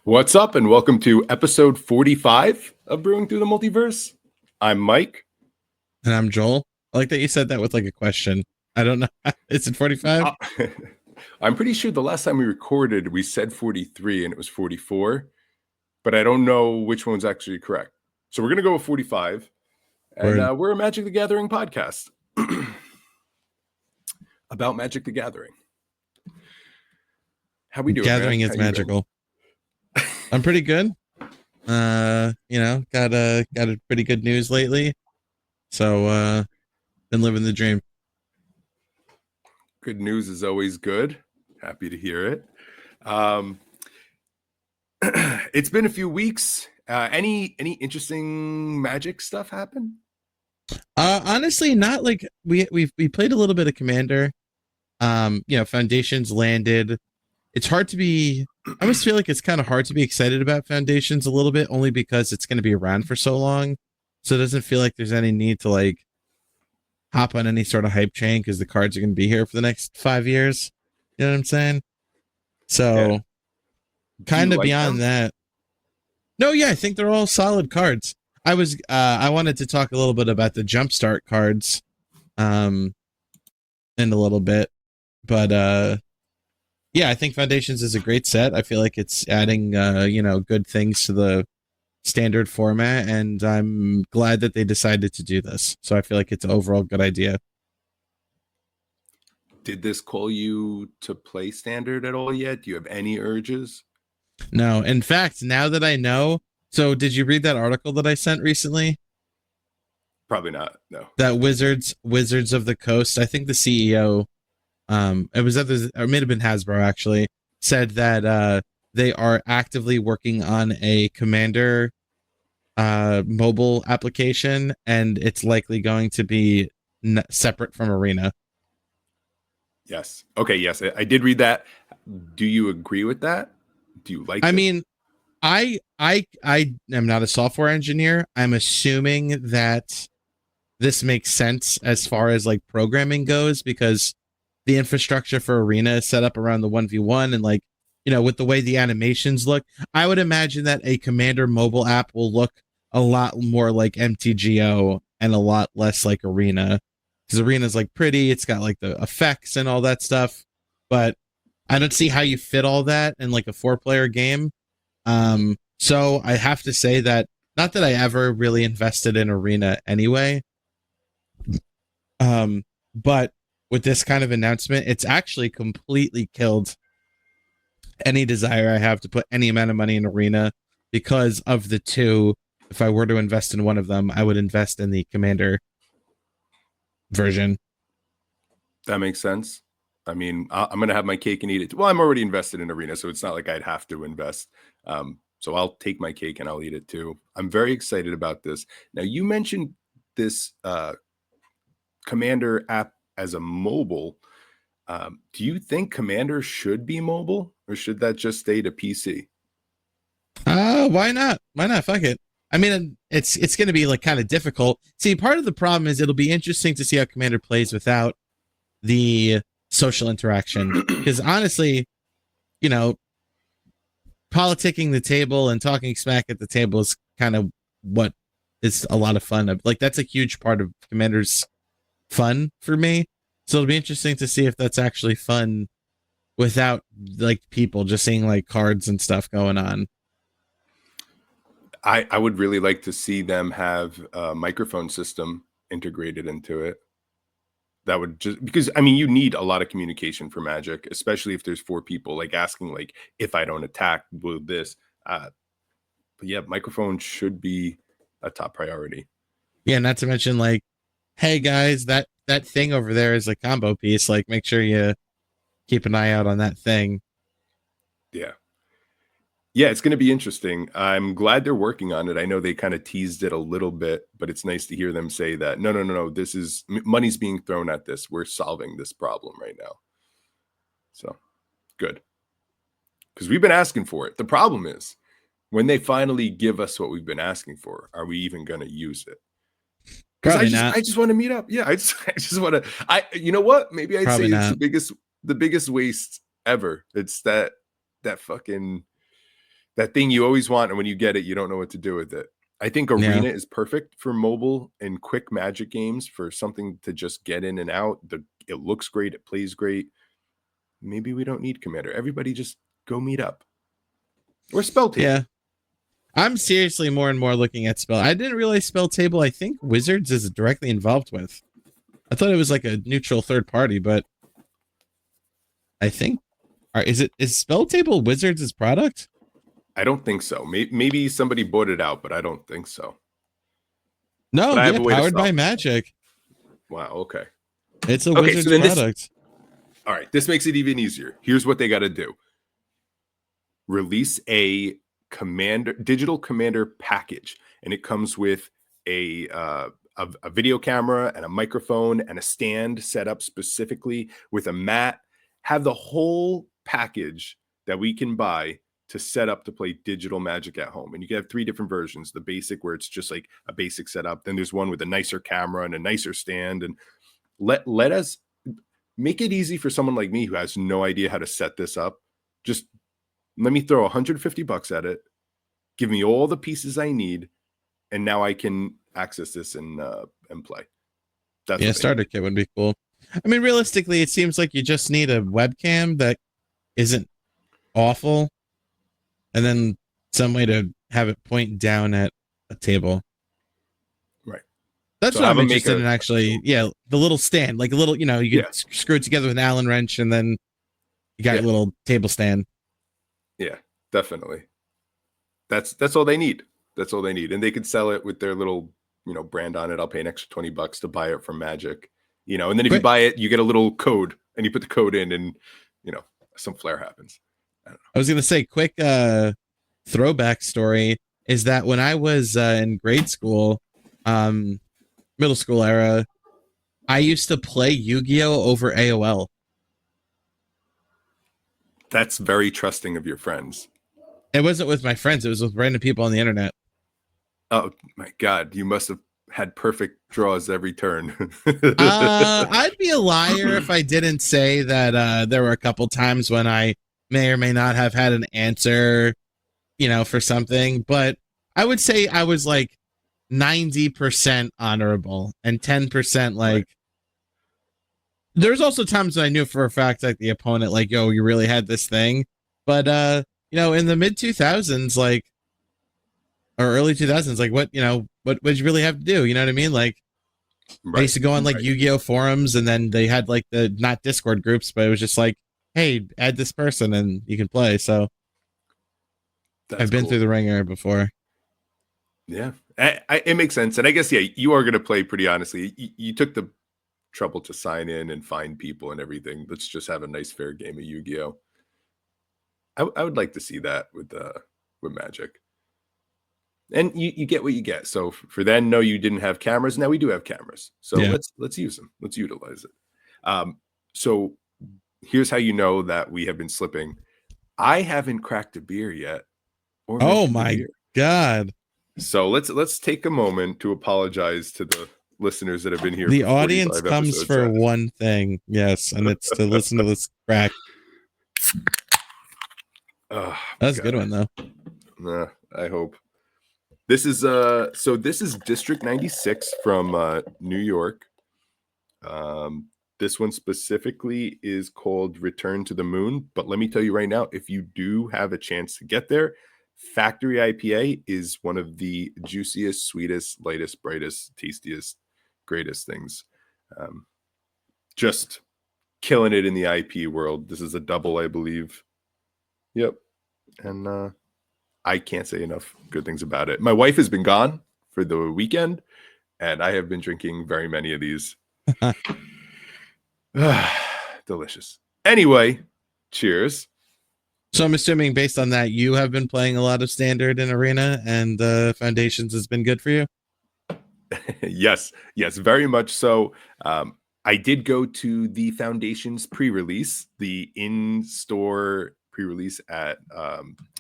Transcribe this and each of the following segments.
What's up, and welcome to episode 45 of Brewing Through the Multiverse. I'm Mike. And I'm Joel. I like that you said that with like a question. I don't know. Is it 45? I'm pretty sure the last time we recorded, we said 43 and it was 44, but I don't know which one's actually correct. So we're going to go with 45, and we're a Magic the Gathering podcast about Magic the Gathering. How we doing, Gathering man? is magical. I'm pretty good. Got a pretty good news lately. So been living the dream. Good news is always good. Happy to hear it. It's been a few weeks. Any interesting Magic stuff happen? Honestly, not like we played a little bit of Commander. Foundations landed. It's hard to be. I always feel like it's kind of hard to be excited about Foundations a little bit, only because it's going to be around for so long. So it doesn't feel like there's any need to like hop on any sort of hype train because the cards are going to be here for the next 5 years. You know what I'm saying? So Yeah. kind of beyond that. No, yeah, I think they're all solid cards. I wanted to talk a little bit about the Jumpstart cards in a little bit. But yeah, I think Foundations is a great set. I feel like it's adding good things to the standard format, and I'm glad that they decided to do this. So I feel like it's an overall good idea. Did this call you to play Standard at all yet? Do you have any urges? No, in fact, now that I know, so did you read that article that I sent recently? Probably not. No. That Wizards of the Coast, I think the CEO, it was at the, or it may have been Hasbro actually, said that they are actively working on a Commander mobile application, and it's likely going to be separate from Arena. Yes. Okay. Yes, I did read that. Do you agree with that? Do you like? I mean, I am not a software engineer. I'm assuming that this makes sense as far as like programming goes, because the infrastructure for Arena is set up around the 1v1, and like, with the way the animations look, I would imagine that a Commander mobile app will look a lot more like MTGO and a lot less like Arena, because Arena's like pretty, it's got like the effects and all that stuff, but I don't see how you fit all that in like a 4-player game. So I have to say that, not that I ever really invested in Arena anyway, but with this kind of announcement, it's actually completely killed any desire I have to put any amount of money in Arena, because of the two. If I were to invest in one of them, I would invest in the Commander version. That makes sense. I mean, I'm going to have my cake and eat it. Well, I'm already invested in Arena, so it's not like I'd have to invest. So I'll take my cake and I'll eat it too. I'm very excited about this. Now, you mentioned this Commander app as a mobile. Do you think Commander should be mobile, or should that just stay to PC? Why not? Why not? Fuck it. I mean, it's going to be like kind of difficult. See, part of the problem is it'll be interesting to see how Commander plays without the social interaction. Because honestly, politicking the table and talking smack at the table is kind of what is a lot of fun. Like, that's a huge part of Commander's fun for me. So it'll be interesting to see if that's actually fun without like people just seeing like cards and stuff going on. I would really like to see them have a microphone system integrated into it. That would just, because I mean, you need a lot of communication for Magic, especially if there's 4 people, like asking, like, if I don't attack, will this? But yeah, microphone should be a top priority. Yeah, not to mention, like, hey guys, that thing over there is a combo piece. Like, make sure you keep an eye out on that thing. Yeah. Yeah, it's going to be interesting. I'm glad they're working on it. I know they kind of teased it a little bit, but it's nice to hear them say that, no, this is, money's being thrown at this. We're solving this problem right now. So, good. Because we've been asking for it. The problem is, when they finally give us what we've been asking for, are we even going to use it? Because I just want to meet up. Yeah, I just want to. You know what? Maybe I'd say it's the biggest waste ever. It's that fucking That thing you always want, and when you get it, you don't know what to do with it. I think Yeah. Arena is perfect for mobile and quick Magic games, for something to just get in and out. It looks great, it plays great. Maybe we don't need Commander. Everybody just go meet up. Or Spell Table. Yeah. I'm seriously more and more looking at Spell. I didn't realize Spell Table, I think Wizards is directly involved with. I thought it was like a neutral third party, but I think is Spell Table Wizards' product? I don't think so. Maybe somebody bought it out, but I don't think so. No, But I have yeah, a way to powered stop by it. Magic. Wow, okay. It's a Okay, Wizards so then product. All right, this makes it even easier. Here's what they got to do. Release a digital commander package, and it comes with a video camera and a microphone and a stand set up specifically with a mat. Have the whole package that we can buy to set up to play digital Magic at home. And you can have 3 different versions: the basic, where it's just like a basic setup, then there's one with a nicer camera and a nicer stand. And let us make it easy for someone like me who has no idea how to set this up. Just let me throw $150 at it, give me all the pieces I need, and now I can access this and play. That's Yeah, what starter kit would be cool. I mean, realistically, it seems like you just need a webcam that isn't awful, and then some way to have it point down at a table. Right. That's So what have I'm them make interested a- in, actually. Yeah, the little stand, like a little, you can Yeah. screw it together with an Allen wrench, and then you got Yeah. a little table stand. Yeah, definitely. That's all they need. That's all they need. And they could sell it with their little, brand on it. I'll pay an extra $20 to buy it from Magic. And then if you Great. buy it, you get a little code, and you put the code in, and some flair happens. I was gonna say, quick throwback story is that when I was in grade school, middle school era, I used to play Yu-Gi-Oh over AOL. That's very trusting of your friends. It wasn't with my friends; it was with random people on the internet. Oh my God, you must have had perfect draws every turn. I'd be a liar if I didn't say that there were a couple times when I may or may not have had an answer, for something, but I would say I was like 90% honorable and 10% like. Right. There's also times when I knew for a fact, like, the opponent, like, yo, you really had this thing. But in the mid 2000s, like, or early 2000s, like, what would you really have to do? You know what I mean? Like, I used to go on like right. Yu-Gi-Oh forums, and then they had like the not Discord groups, but it was just like, hey, add this person and you can play. So That's I've been cool. through the ringer before. Yeah, it makes sense. And I guess, yeah, you are going to play pretty honestly. You took the trouble to sign in and find people and everything. Let's just have a nice, fair game of Yu-Gi-Oh. I would like to see that with Magic. And you get what you get. So for then, no, you didn't have cameras. Now we do have cameras. So Yeah. let's use them. Let's utilize it. So here's how you know that we have been slipping. I haven't cracked a beer yet. Or Oh mentioned a my beer. God. So let's take a moment to apologize to the listeners that have been here. The for audience 45 comes episodes, for Seth. one thing. Yes. And it's to listen to this crack. Oh, That's a God. good one, though. Nah, I hope. This is this is District 96 from New York. This one specifically is called Return to the Moon. But let me tell you right now, if you do have a chance to get there, Factory IPA is one of the juiciest, sweetest, lightest, brightest, tastiest, greatest things. Just killing it in the IP world. This is a double, I believe. Yep. And I can't say enough good things about it. My wife has been gone for the weekend, and I have been drinking very many of these. Delicious. Anyway, cheers. So I'm assuming, based on that, you have been playing a lot of Standard and Arena, and Foundations has been good for you? Yes, very much so. I did go to the Foundations pre-release, the in-store pre-release at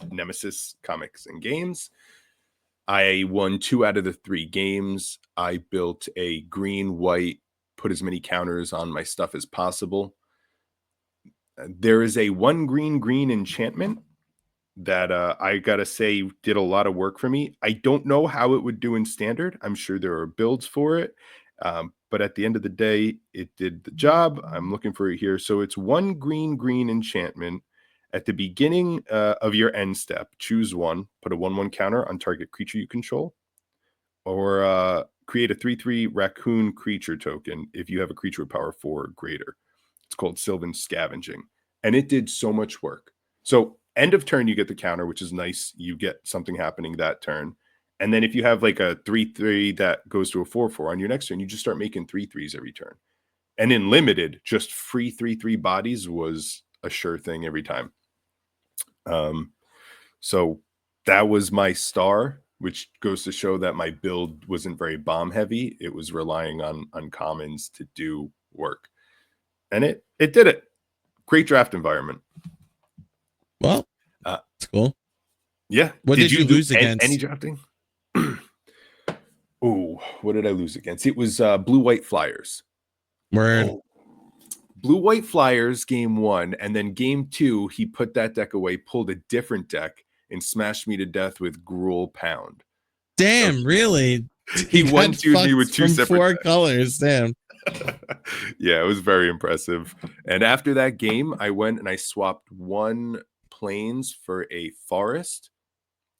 Nemesis Comics and Games. I won 2 out of the 3 games. I built a green, white, put as many counters on my stuff as possible. There is a 1 green enchantment that I gotta say did a lot of work for me. I don't know how it would do in standard. I'm sure there are builds for it. But at the end of the day, it did the job. I'm looking for it here. So it's one green, green enchantment. At the beginning of your end step, choose one, put a 1/1 counter on target creature you control, or create a 3/3 raccoon creature token if you have a creature with power 4 or greater. It's called Sylvan Scavenging. And it did so much work. So end of turn, you get the counter, which is nice. You get something happening that turn. And then if you have like a 3/3 that goes to a 4/4 on your next turn, you just start making 3/3s every turn. And in limited, just free 3/3 bodies was a sure thing every time. So that was my star, which goes to show that my build wasn't very bomb heavy. It was relying on uncommons to do work. And it did it. Great draft environment. Well, it's cool. Yeah. What did you lose against? Any drafting? Oh, what did I lose against? It was Blue White Flyers. Word. Oh. Blue White Flyers game 1, and then game 2, he put that deck away, pulled a different deck, and smashed me to death with Gruul Pound. Damn, so, really? He one-two'd me with 2 separate 4 decks. colors. Damn. Yeah, it was very impressive. And after that game, I went and I swapped 1 Plains for a Forest,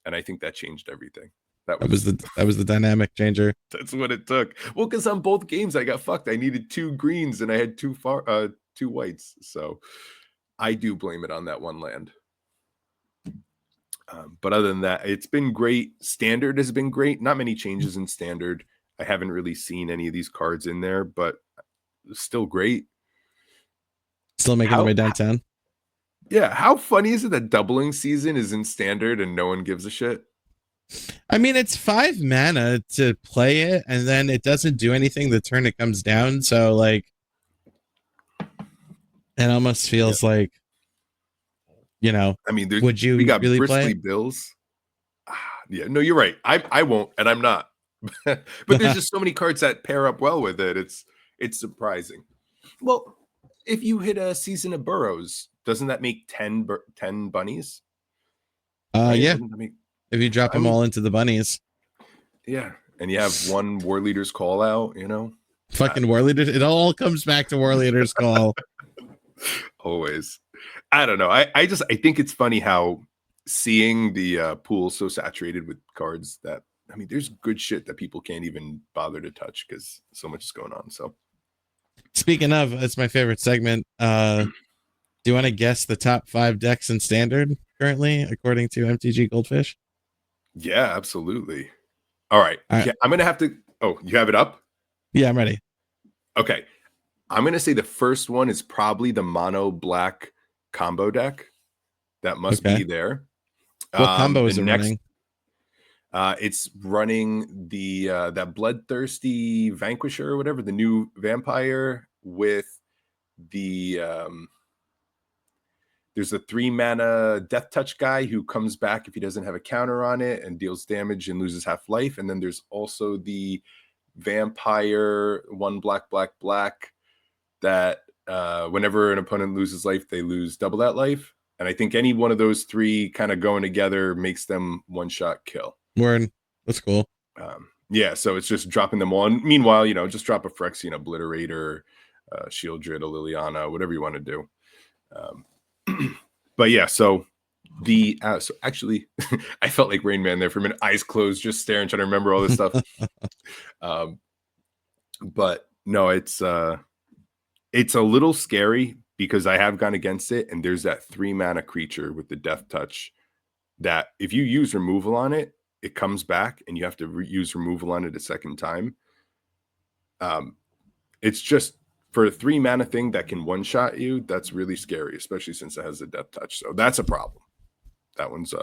and I think that changed everything. That was the dynamic changer. That's what it took. Well, because on both games I got fucked. I needed 2 greens and I had 2 whites. So I do blame it on that one land. But other than that, it's been great. Standard has been great. Not many changes in standard. I haven't really seen any of these cards in there, but still great. Still making their way downtown. Yeah. How funny is it that doubling season is in standard and no one gives a shit? I mean, it's 5 mana to play it, and then it doesn't do anything the turn it comes down. So, like, it almost feels like, you know. I mean, would you? We got really Bristly play? Bills. Yeah, no, you're right. I won't, and I'm not. But there's just so many cards that pair up well with it. It's surprising. Well, if you hit a Season of Burrows, doesn't that make 10 bunnies? Right? Yeah. If you drop them all into the bunnies. Yeah. And you have 1 War Leader's Call out, you know? Fucking War Leaders. It all comes back to War Leader's Call. Always. I don't know. I think it's funny how seeing the pool so saturated with cards that, I mean, there's good shit that people can't even bother to touch because so much is going on. So speaking of, it's my favorite segment. Do you want to guess the top 5 decks in standard currently, according to MTG Goldfish? Yeah, absolutely. All right. Yeah, I'm going to have to. Oh, you have it up? Yeah, I'm ready. Okay. I'm going to say the first one is probably the mono black combo deck. That must be there. What combo is it running? It's running the that Bloodthirsty Vanquisher or whatever, the new vampire with the there's a 3 mana Death Touch guy who comes back if he doesn't have a counter on it and deals damage and loses half life. And then there's also the vampire 1 black that whenever an opponent loses life, they lose double that life. And I think any one of those 3 kind of going together makes them 1-shot kill. Word. That's cool. Yeah, so it's just dropping them on. Meanwhile, just drop a Phyrexian Obliterator, Shieldred, a Liliana, whatever you want to do. But yeah, so so actually I felt like Rain Man there for a minute, eyes closed, just staring, trying to remember all this stuff. But no, it's a little scary because I have gone against it, and there's that 3 mana creature with the Death Touch that if you use removal on it, it comes back and you have to use removal on it a second time. It's just for a 3 mana thing that can 1-shot you, that's really scary, especially since it has a Death Touch. So that's a problem. That one's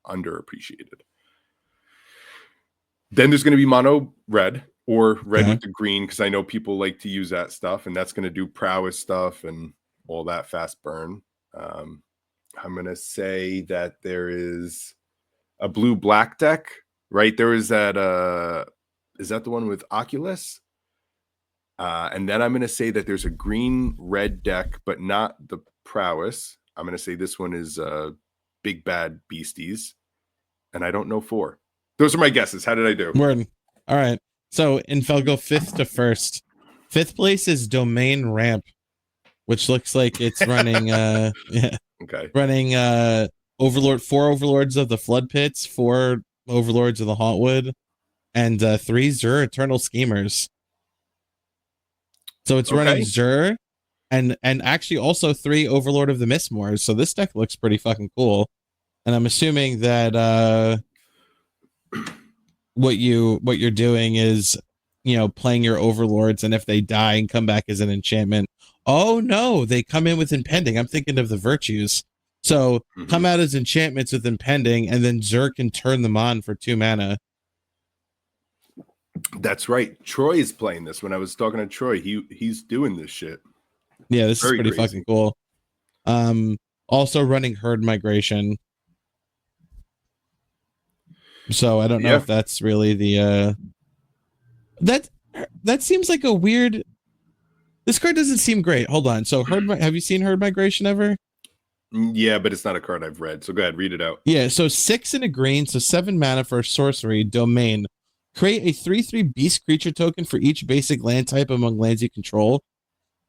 underappreciated. Then there's going to be mono red or red with the green, because I know people like to use that stuff, and that's going to do prowess stuff and all that fast burn. I'm going to say that there is a blue-black deck, right? There is that, is that the one with Oculus? And then I'm going to say that there's a green-red deck, but not the prowess. I'm going to say this one is big bad beasties, and I don't know 4. Those are my guesses. How did I do? Word. All right. So Infel go 5th to 1st. 5th place is Domain Ramp, which looks like it's running Okay. running Overlord, 4 Overlords of the Flood Pits, 4 Overlords of the Hauntwood, and 3 Zur Eternal Schemers. So it's running Zur and actually also 3 Overlord of the Mistmoors. So this deck looks pretty fucking cool. And I'm assuming that what you're doing is, you know, playing your Overlords, and if they die and come back as an enchantment, oh no, they come in with Impending. I'm thinking of the Virtues. So come out as enchantments with Impending, and then Zur can turn them on for 2 mana. That's right. Troy is playing this. When I was talking to Troy, he's doing this shit. Yeah, this Very is pretty crazy. fucking cool. Also running Herd Migration. So I don't know if that's really the that seems like a weird. This card doesn't seem great. Hold on. So have you seen Herd Migration ever? Yeah, but it's not a card I've read. So go ahead, read it out. Yeah, so 6 and a green, so 7 mana for a sorcery, Domain. Create a 3/3 beast creature token for each basic land type among lands you control.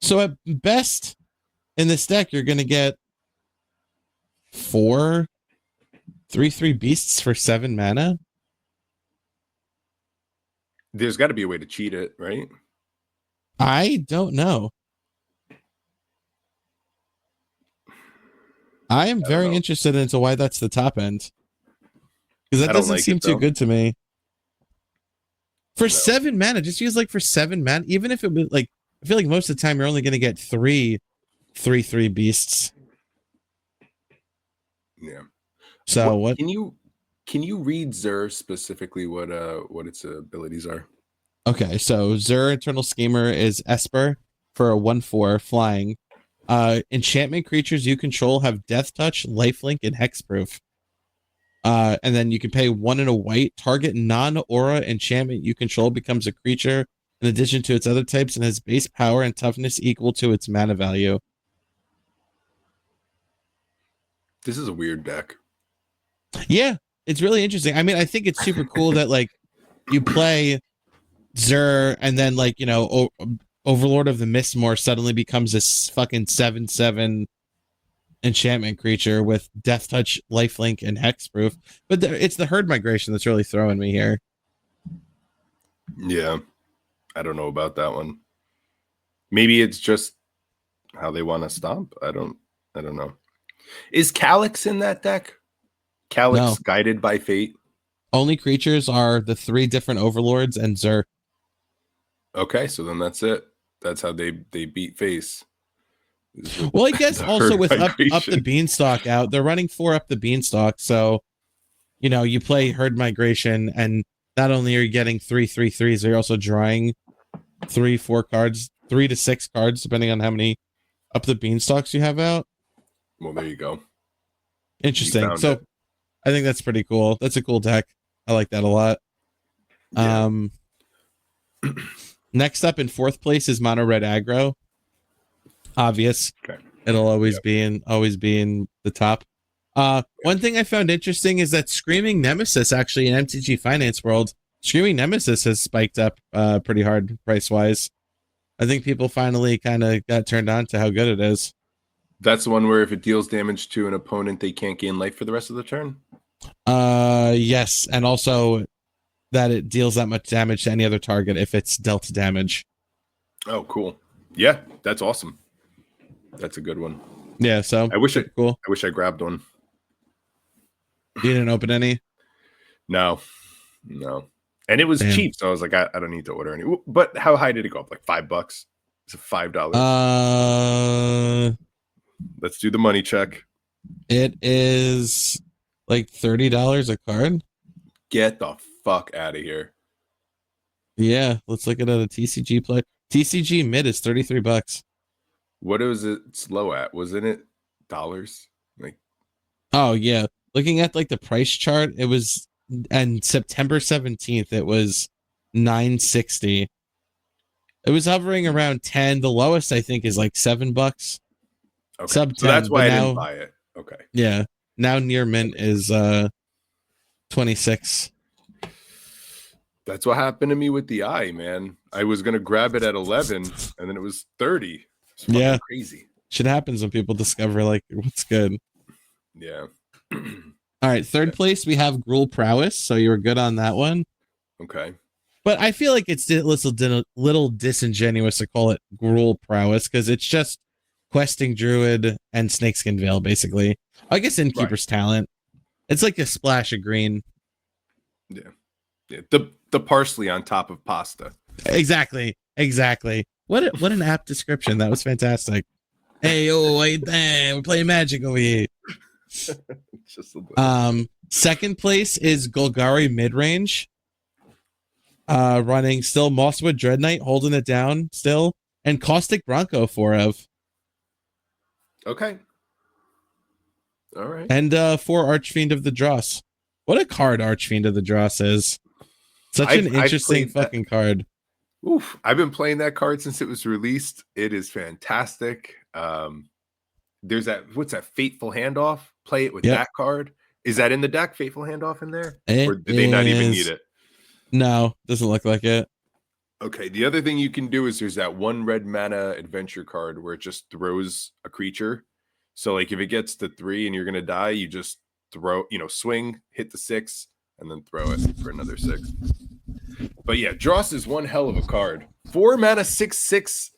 So at best, in this deck, you're gonna get 4 3/3 beasts for 7 mana. There's got to be a way to cheat it, right? I don't know. I am very interested into why that's the top end, because that doesn't seem too good to me. For 7 mana, just use like for 7 mana, even if it was like, I feel like most of the time you're only going to get 3 3/3 beasts. Yeah. So what can you read Zur specifically what its abilities are? Okay, so Zur Eternal Schemer is Esper for a 1/4 flying. Enchantment creatures you control have Death Touch, Lifelink, and Hexproof. And then you can pay 1 and a white. Target non-aura enchantment you control becomes a creature in addition to its other types and has base power and toughness equal to its mana value. This is a weird deck. Yeah, it's really interesting. I mean, I think it's super cool that like you play Zur and then like, you know, Overlord of the Mistmoor suddenly becomes this fucking 7/7 enchantment creature with Death Touch, Lifelink, and Hexproof. But it's the Herd Migration that's really throwing me here. Yeah, I don't know about that one. Maybe it's just how they want to stomp. I don't know. Is Calyx in that deck? Calyx Guided by Fate? Only creatures are the 3 different Overlords and Zur. Okay, so then that's it. That's how they beat face. Well, I guess also with up the Beanstalk out, they're running 4 up the Beanstalk. So, you know, you play Herd Migration, and not only are you getting 3 3/3s, you're also drawing 3-4 cards, 3 to 6 cards, depending on how many up the Beanstalks you have out. Well, there you go. Interesting. So I think that's pretty cool. That's a cool deck. I like that a lot. Yeah. Next up in 4th place is Mono Red Aggro. Obvious. Okay. It'll always be in the top. One thing I found interesting is that Screaming Nemesis actually in MTG Finance World, Screaming Nemesis has spiked up pretty hard price wise. I think people finally kind of got turned on to how good it is. That's the one where if it deals damage to an opponent, they can't gain life for the rest of the turn? Yes, and also that it deals that much damage to any other target if it's dealt damage. Oh, cool. Yeah, that's awesome. That's a good one. Yeah, so I wish cool. I wish I grabbed one. You didn't open any? No. And it was cheap, so I was like, I don't need to order any. But how high did it go up? Like $5? Is it $5? Let's do the money check. It is like $30 a card. Get the fuck out of here. Yeah, let's look at a TCG play. TCG mid is $33. What was it slow at? Wasn't it dollars? Like, oh yeah. Looking at like the price chart, it was on September 17th, it was $9.60. It was hovering around 10. The lowest I think is like $7. Okay. Sub 10, so that's why I didn't buy it. Okay. Yeah. Now near mint is 26. That's what happened to me with the eye, man. I was gonna grab it at 11, and then it was 30. It's fucking Yeah. crazy. Shit happens when people discover like what's good. Yeah. All right, third place we have Gruul Prowess, so you were good on that one. Okay. But I feel like it's a little disingenuous to call it Gruul Prowess because it's just questing Druid and Snakeskin Veil, basically. I guess Innkeeper's Talent. It's like a splash of green. Yeah. The parsley on top of pasta. Exactly. What an apt description. That was fantastic. Hey, wait there. We're playing Magic over here. Just a little. Second place is Golgari Midrange. Running still Mosswood Dread Knight, holding it down still, and Caustic Bronco Forev. Okay. All right. And 4 Archfiend of the Dross. What a card Archfiend of the Dross is. Such an interesting fucking card. Oof. I've been playing that card since it was released. It is fantastic. There's what's that? Fateful Handoff. Play it with that card. Is that in the deck? Fateful Handoff in there? Or did they not even need it? No, doesn't look like it. Okay. The other thing you can do is there's that 1 red mana adventure card where it just throws a creature. So like if it gets to 3 and you're gonna die, you just throw, swing, hit the 6, and then throw it for another 6. But yeah, Dross is one hell of a card. 4 mana 6/6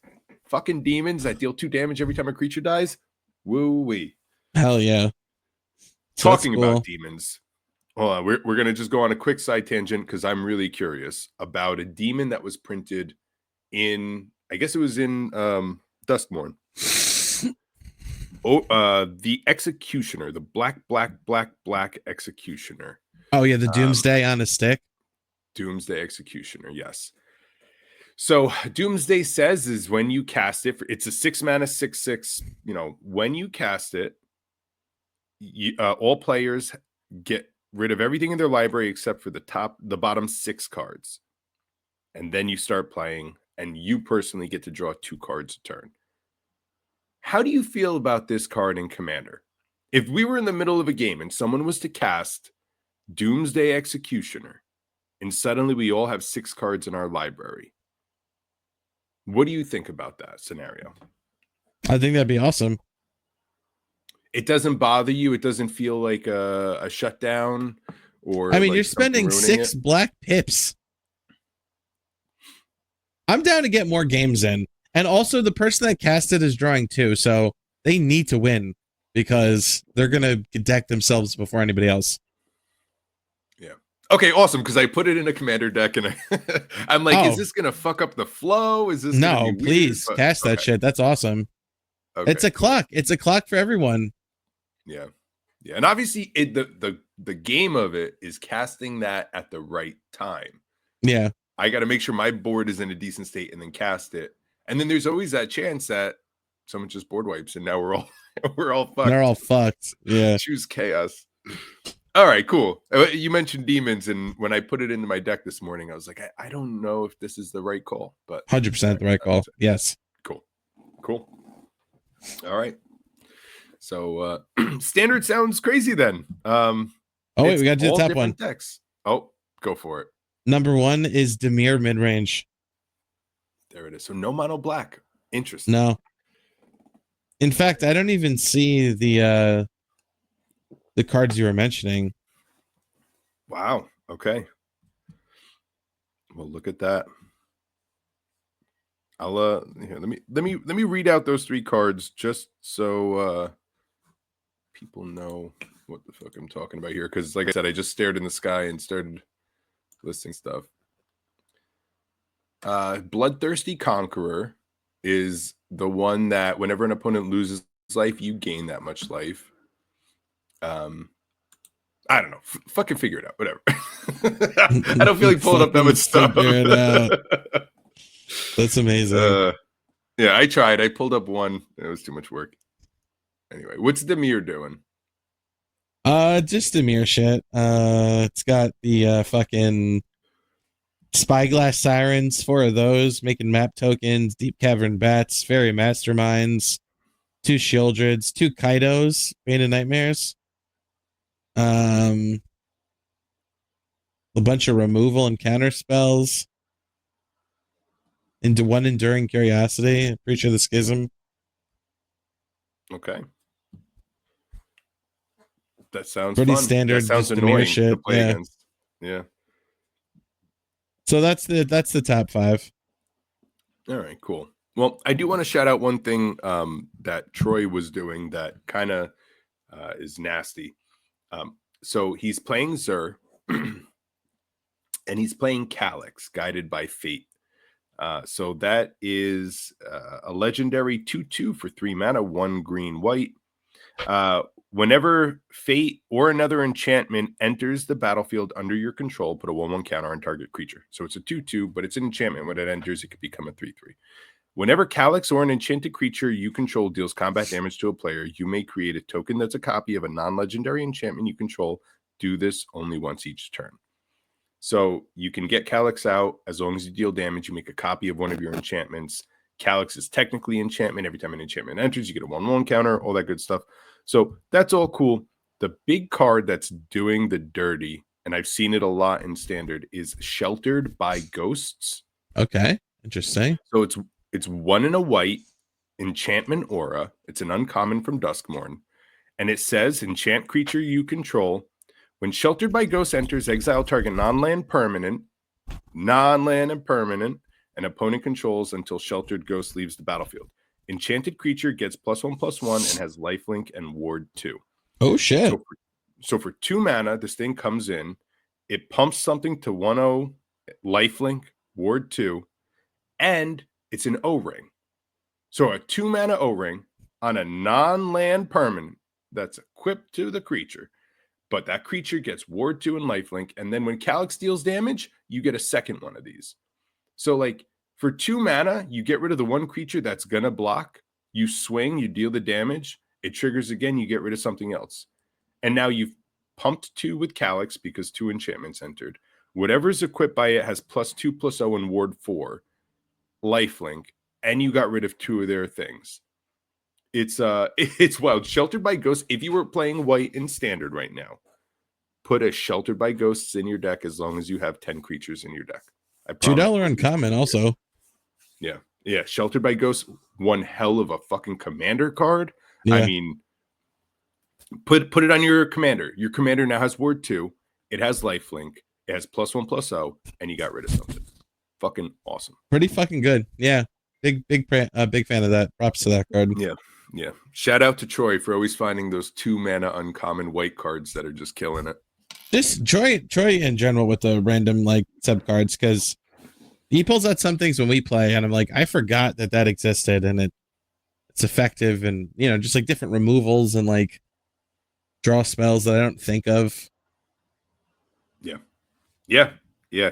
fucking demons that deal 2 damage every time a creature dies. Woo-wee. Hell yeah. Talking about demons. Hold on, we're gonna just go on a quick side tangent because I'm really curious about a demon that was printed in, I guess it was in Duskmourn. The Executioner, the black Executioner. Oh yeah, the Doomsday on a stick. Doomsday Executioner, yes. So Doomsday says is when you cast it, it's a 6 mana 6/6. When you cast it, all players get rid of everything in their library except for the bottom 6 cards, and then you start playing, and you personally get to draw 2 cards a turn. How do you feel about this card in Commander? If we were in the middle of a game and someone was to cast Doomsday Executioner, and suddenly we all have 6 cards in our library, what do you think about that scenario? I think that'd be awesome. It doesn't bother you. It doesn't feel like a shutdown, or I mean, you're spending 6 black pips. I'm down to get more games in. And also the person that cast it is drawing 2, so they need to win because they're gonna deck themselves before anybody else. Yeah. Okay, awesome. Because I put it in a Commander deck, and I'm like, is this gonna fuck up the flow? Is this no? Please cast that shit. That's awesome. Okay. It's a clock. It's a clock for everyone. Yeah, and obviously, the game of it is casting that at the right time. Yeah, I got to make sure my board is in a decent state and then cast it. And then there's always that chance that someone just board wipes, and now we're all fucked. They're all fucked. Yeah, choose chaos. All right, cool. You mentioned demons, and when I put it into my deck this morning, I was like, I don't know if this is the right call, but 100% the right call. Yes. Cool. All right. So standard sounds crazy then. Wait, we got to do the top one. Decks. Oh, go for it. Number 1 is Dimir Midrange. There it is. So no mono black. Interesting. No. In fact, I don't even see the cards you were mentioning. Wow. Okay. Well, look at that. I'll here, let me read out those 3 cards just so people know what the fuck I'm talking about here, because like I said, I just stared in the sky and started listing stuff. Bloodthirsty Conqueror is the one that whenever an opponent loses life, you gain that much life. I don't know. Fucking figure it out. Whatever. I don't feel like pulling up that much stuff. That's amazing. Yeah, I tried. I pulled up one. It was too much work. Anyway, what's Dimir doing? Just Dimir shit. It's got the fucking Spyglass Sirens, 4 of those, making map tokens, Deep Cavern Bats, Fairy Masterminds, 2 Shieldreds, 2 Kaidos, Bane of Nightmares. Um, a bunch of removal and counter spells. Into one enduring curiosity. Pretty sure the schism. Okay. That sounds Pretty fun. That standard, sounds just Demir annoying to shit. play Yeah. against. Yeah. So that's the top 5. All right, cool. Well, I do want to shout out one thing that Troy was doing that kind of is nasty. So he's playing Zur and he's playing Calyx, guided by fate. So that is a legendary 2/2 for 3 mana, 1 green white. Whenever fate or another enchantment enters the battlefield under your control, put a 1/1 counter on target creature. So it's a 2/2, but it's an enchantment. When it enters, it could become a 3/3. Whenever Calyx or an enchanted creature you control deals combat damage to a player, you may create a token that's a copy of a non-legendary enchantment you control. Do this only once each turn. So you can get Calyx out as long as you deal damage. You make a copy of one of your enchantments. Calyx is technically enchantment. Every time an enchantment enters, you get a 1/1 counter, all that good stuff. So that's all cool. The big card that's doing the dirty, and I've seen it a lot in standard, is Sheltered by Ghosts. Okay. Interesting. So it's 1 and a white, enchantment aura. It's an uncommon from Duskmourn. And it says enchant creature you control. When Sheltered by Ghosts enters, exile target non-land and permanent, an opponent controls until Sheltered Ghost leaves the battlefield. Enchanted creature gets +1/+1 and has lifelink and ward 2. Oh shit. So for 2 mana, this thing comes in, it pumps something to 1/0, lifelink, ward 2, and it's an O-ring. So a 2 mana O-ring on a non-land permanent that's equipped to the creature, but that creature gets ward 2 and lifelink, and then when Calyx deals damage, you get a second one of these. So like for 2 mana, you get rid of the one creature that's gonna block, you swing, you deal the damage, it triggers again, you get rid of something else. And now you've pumped 2 with Calyx because 2 enchantments entered. Whatever's equipped by it has +2/+0 and ward 4, lifelink, and you got rid of 2 of their things. It's it's wild. Sheltered by Ghosts. If you were playing white in standard right now, put a Sheltered by Ghosts in your deck as long as you have 10 creatures in your deck. I promise. $2 uncommon also. Yeah. Sheltered by Ghosts, one hell of a fucking commander card. Yeah. I mean, put it on your commander. Your commander now has ward 2. It has lifelink. It has +1/+0, and you got rid of something. Fucking awesome. Pretty fucking good. Yeah. Big fan of that. Props to that card. Yeah. Shout out to Troy for always finding those 2 mana uncommon white cards that are just killing it. This Troy in general with the random like sub cards, because he pulls out some things when we play, and I'm like, I forgot that existed, and it's effective, and just like different removals and like draw spells that I don't think of. Yeah.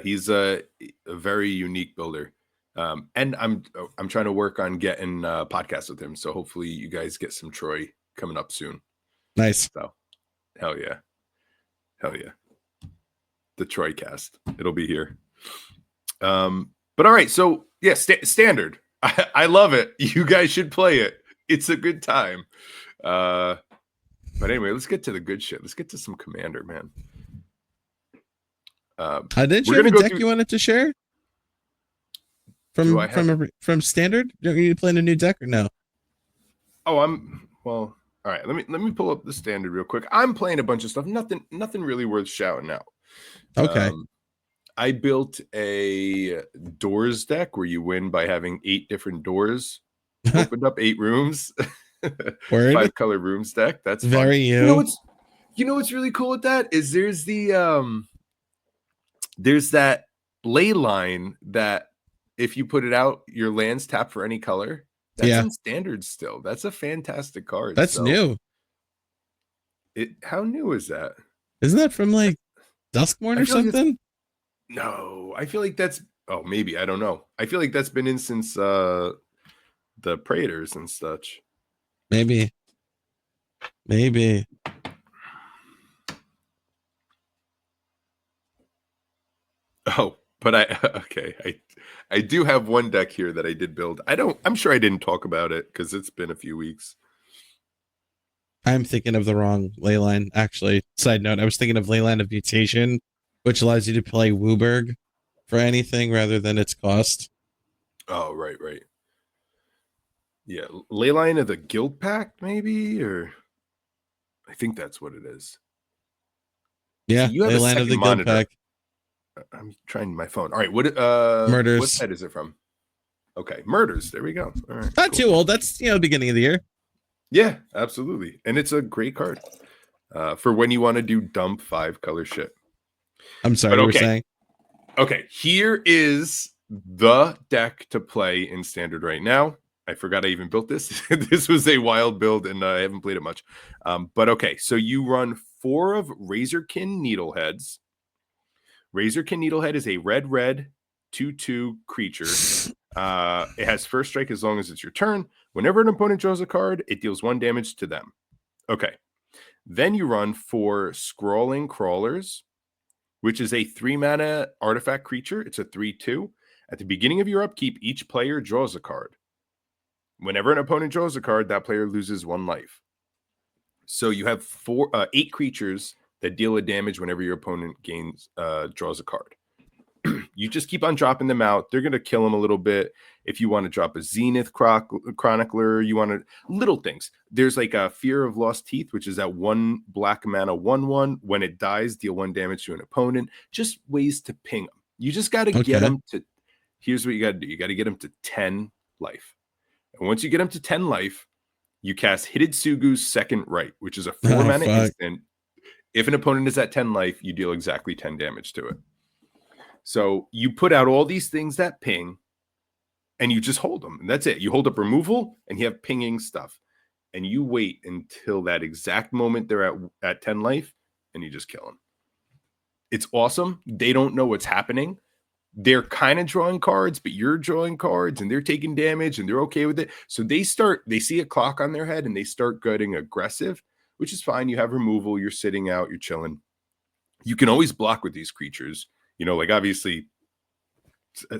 He's a very unique builder. And I'm trying to work on getting podcasts with him. So hopefully you guys get some Troy coming up soon. Nice. So hell yeah. The Troy cast. It'll be here. But all right. So yeah, standard. I love it. You guys should play it. It's a good time. But anyway, let's get to the good shit. Let's get to some commander, man. Didn't you have a deck you wanted to share? From standard? Are you playing a new deck or no? Oh, all right. Let me pull up the standard real quick. I'm playing a bunch of stuff. Nothing really worth shouting out. Okay. I built a doors deck where you win by having 8 different doors. Opened up 8 rooms. Word. 5-color rooms deck. That's very fun. You know what's really cool with that is there's that ley line that if you put it out, your lands tap for any color. That's in standard still. That's a fantastic card. That's new. How new is that? Isn't that from like Duskmourn or something? No, I feel like that's maybe. I don't know. I feel like that's been in since the Praetors and such. Maybe. Oh, but I do have one deck here that I did build. I'm sure I didn't talk about it because it's been a few weeks. I'm thinking of the wrong Leyline, actually. Side note, I was thinking of Leyline of Mutation, which allows you to play Wooburg for anything rather than its cost. Oh, right. Yeah, Leyline of the Guild Pact, maybe, or I think that's what it is. Yeah, See, you have a Leyline of second the Guild monitor. Pack. I'm trying my phone. All right, what Murders. side is it from? Okay, Murders. There we go. All right, Not too old. That's beginning of the year. Yeah, absolutely, and it's a great card for when you want to do dump 5-color shit. I'm sorry, But you were saying. Okay, here is the deck to play in Standard right now. I forgot I even built this. This was a wild build, and I haven't played it much. But okay, so you run 4 of Razorkin Needleheads. Razorkin Needlehead is a red 2/2 creature. It has first strike as long as it's your turn. Whenever an opponent draws a card, it deals 1 damage to them. Okay. Then you run 4 Scrawling Crawlers, which is a 3-mana artifact creature. It's a 3/2. At the beginning of your upkeep, each player draws a card. Whenever an opponent draws a card, that player loses 1 life. So you have 8 creatures that deal a damage whenever your opponent draws a card. You just keep on dropping them out. They're going to kill them a little bit. If you want to drop a Zenith Chronicler, you want to little things. There's like a Fear of Lost Teeth, which is that 1 black mana 1/1. When it dies, deal 1 damage to an opponent. Just ways to ping them. You just got to get them to. Here's what you got to do. You got to get them to 10 life. And once you get them to 10 life, you cast Hidetsugu's Second Right, which is a 4-mana instant. If an opponent is at 10 life, you deal exactly 10 damage to it. So you put out all these things that ping, and you just hold them. And that's it. You hold up removal, and you have pinging stuff. And you wait until that exact moment they're at 10 life, and you just kill them. It's awesome. They don't know what's happening. They're kind of drawing cards, but you're drawing cards, and they're taking damage, and they're okay with it. So they see a clock on their head, and they start getting aggressive, which is fine. You have removal. You're sitting out. You're chilling. You can always block with these creatures. Like obviously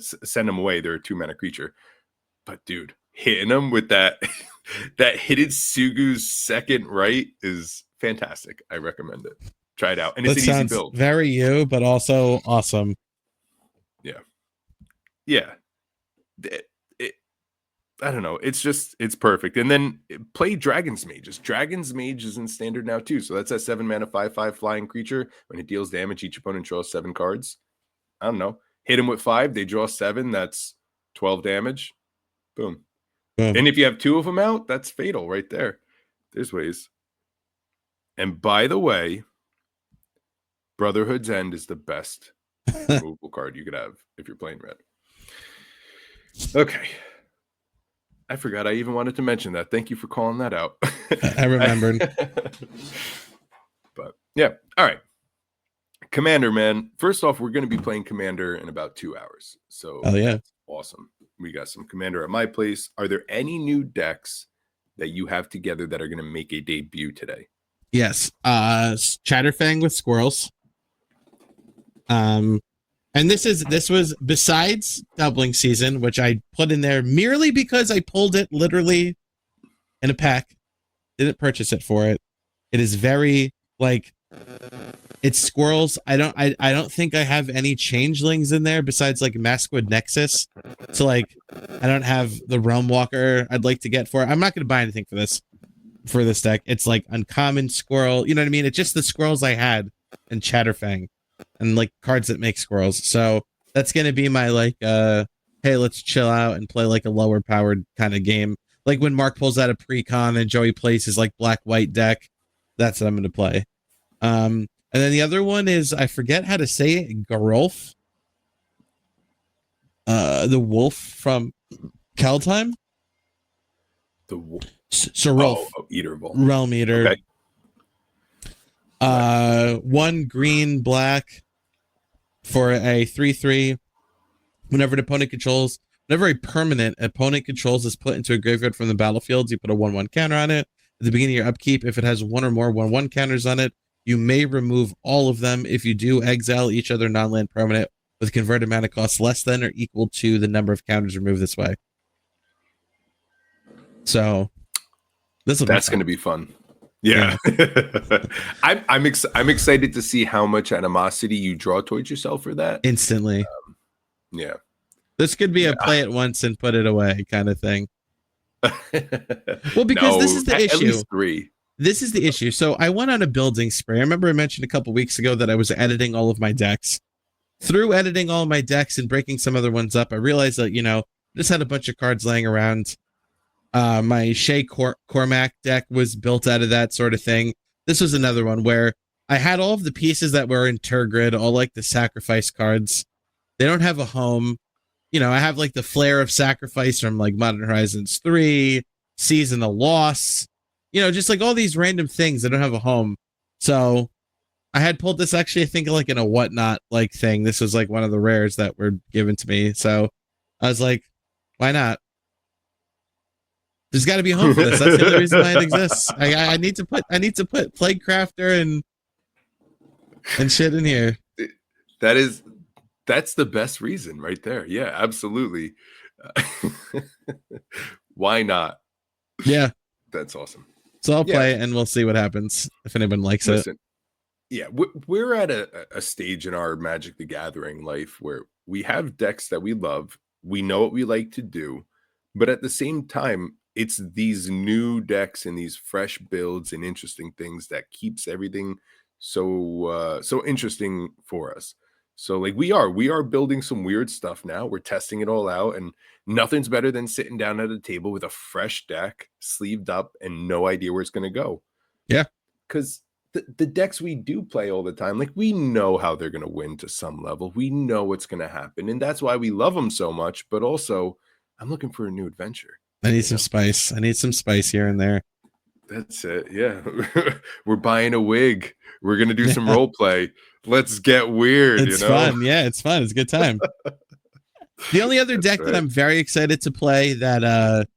send them away. They're a 2-mana creature. But dude, hitting them with that Hidetsugu's Second Right is fantastic. I recommend it. Try it out. And it's an easy build. Very you, but also awesome. Yeah. I don't know. It's perfect. And then play Dragon's Mages. Dragon's Mage is in Standard now too. So that's a 7-mana 5/5 flying creature. When it deals damage, each opponent draws 7 cards. I don't know. Hit them with 5. They draw 7. That's 12 damage. Boom. And if you have 2 of them out, that's fatal right there. There's ways. And by the way, Brotherhood's End is the best removal card you could have if you're playing red. Okay. I forgot I even wanted to mention that. Thank you for calling that out. I remembered. But yeah. All right. Commander, man. First off, we're going to be playing Commander in about 2 hours. So that's awesome. We got some Commander at my place. Are there any new decks that you have together that are going to make a debut today? Yes. Chatterfang with squirrels. And this was besides doubling season, which I put in there merely because I pulled it literally in a pack. Didn't purchase it for it. It is very it's squirrels. I don't think I have any changelings in there besides Maskwood Nexus. So I don't have the Realm Walker I'd like to get for it. I'm not going to buy anything for this deck. It's uncommon squirrel. You know what I mean? It's just the squirrels I had in Chatterfang. And cards that make squirrels. So that's gonna be my hey, let's chill out and play a lower powered kind of game. When Mark pulls out a precon and Joey plays his black-white deck, that's what I'm gonna play. And then the other one is I forget how to say it, Garulf. The wolf from Kaldheim. The wolf. Rolf. Eater Wolf. Realm Eater. Okay. 1 green black for a 3/3. Whenever a permanent opponent controls is put into a graveyard from the battlefield, you put a 1/1 counter on it. At the beginning of your upkeep, if it has 1 or more 1/1 counters on it, you may remove all of them. If you do, exile each other non-land permanent with converted mana cost less than or equal to the number of counters removed this way. So that's going to be fun. Yeah. I'm excited to see how much animosity you draw towards yourself for that. Instantly. Yeah. This could be a Yeah. play it once and put it away kind of thing. Well, because this No, is the at issue. least 3. This is the issue. So I went on a building spree. I remember I mentioned a couple weeks ago that I was editing all of my decks. Through editing all my decks and breaking some other ones up, I realized that, just had a bunch of cards laying around. My Cormac deck was built out of that sort of thing. This was another one where I had all of the pieces that were in Turgrid, all like the sacrifice cards. They don't have a home. I have like the Flare of Sacrifice from like Modern Horizons 3, Season of Loss, just like all these random things that don't have a home. So I had pulled this actually, I think, like in a whatnot like thing. This was like one of the rares that were given to me. So I was like, why not? There's got to be a home for this. That's the only reason why it exists. I need to put Plague Crafter and shit in here. That's the best reason right there. Yeah, absolutely. Why not? Yeah, that's awesome. So I'll play it and we'll see what happens if anyone likes it. Yeah, we're at a stage in our Magic the Gathering life where we have decks that we love. We know what we like to do, but at the same time, it's these new decks and these fresh builds and interesting things that keeps everything so interesting for us. So like we are building some weird stuff now. We're testing it all out, and nothing's better than sitting down at a table with a fresh deck, sleeved up, and no idea where it's going to go. Yeah, because the decks we do play all the time, like we know how they're going to win to some level. We know what's going to happen, and that's why we love them so much. But also, I'm looking for a new adventure. I need some spice. I need some spice here and there. That's it. Yeah, we're buying a wig. We're gonna do some role play. Let's get weird. It's fun. Yeah, it's fun. It's a good time. The only other deck that I'm very excited to play that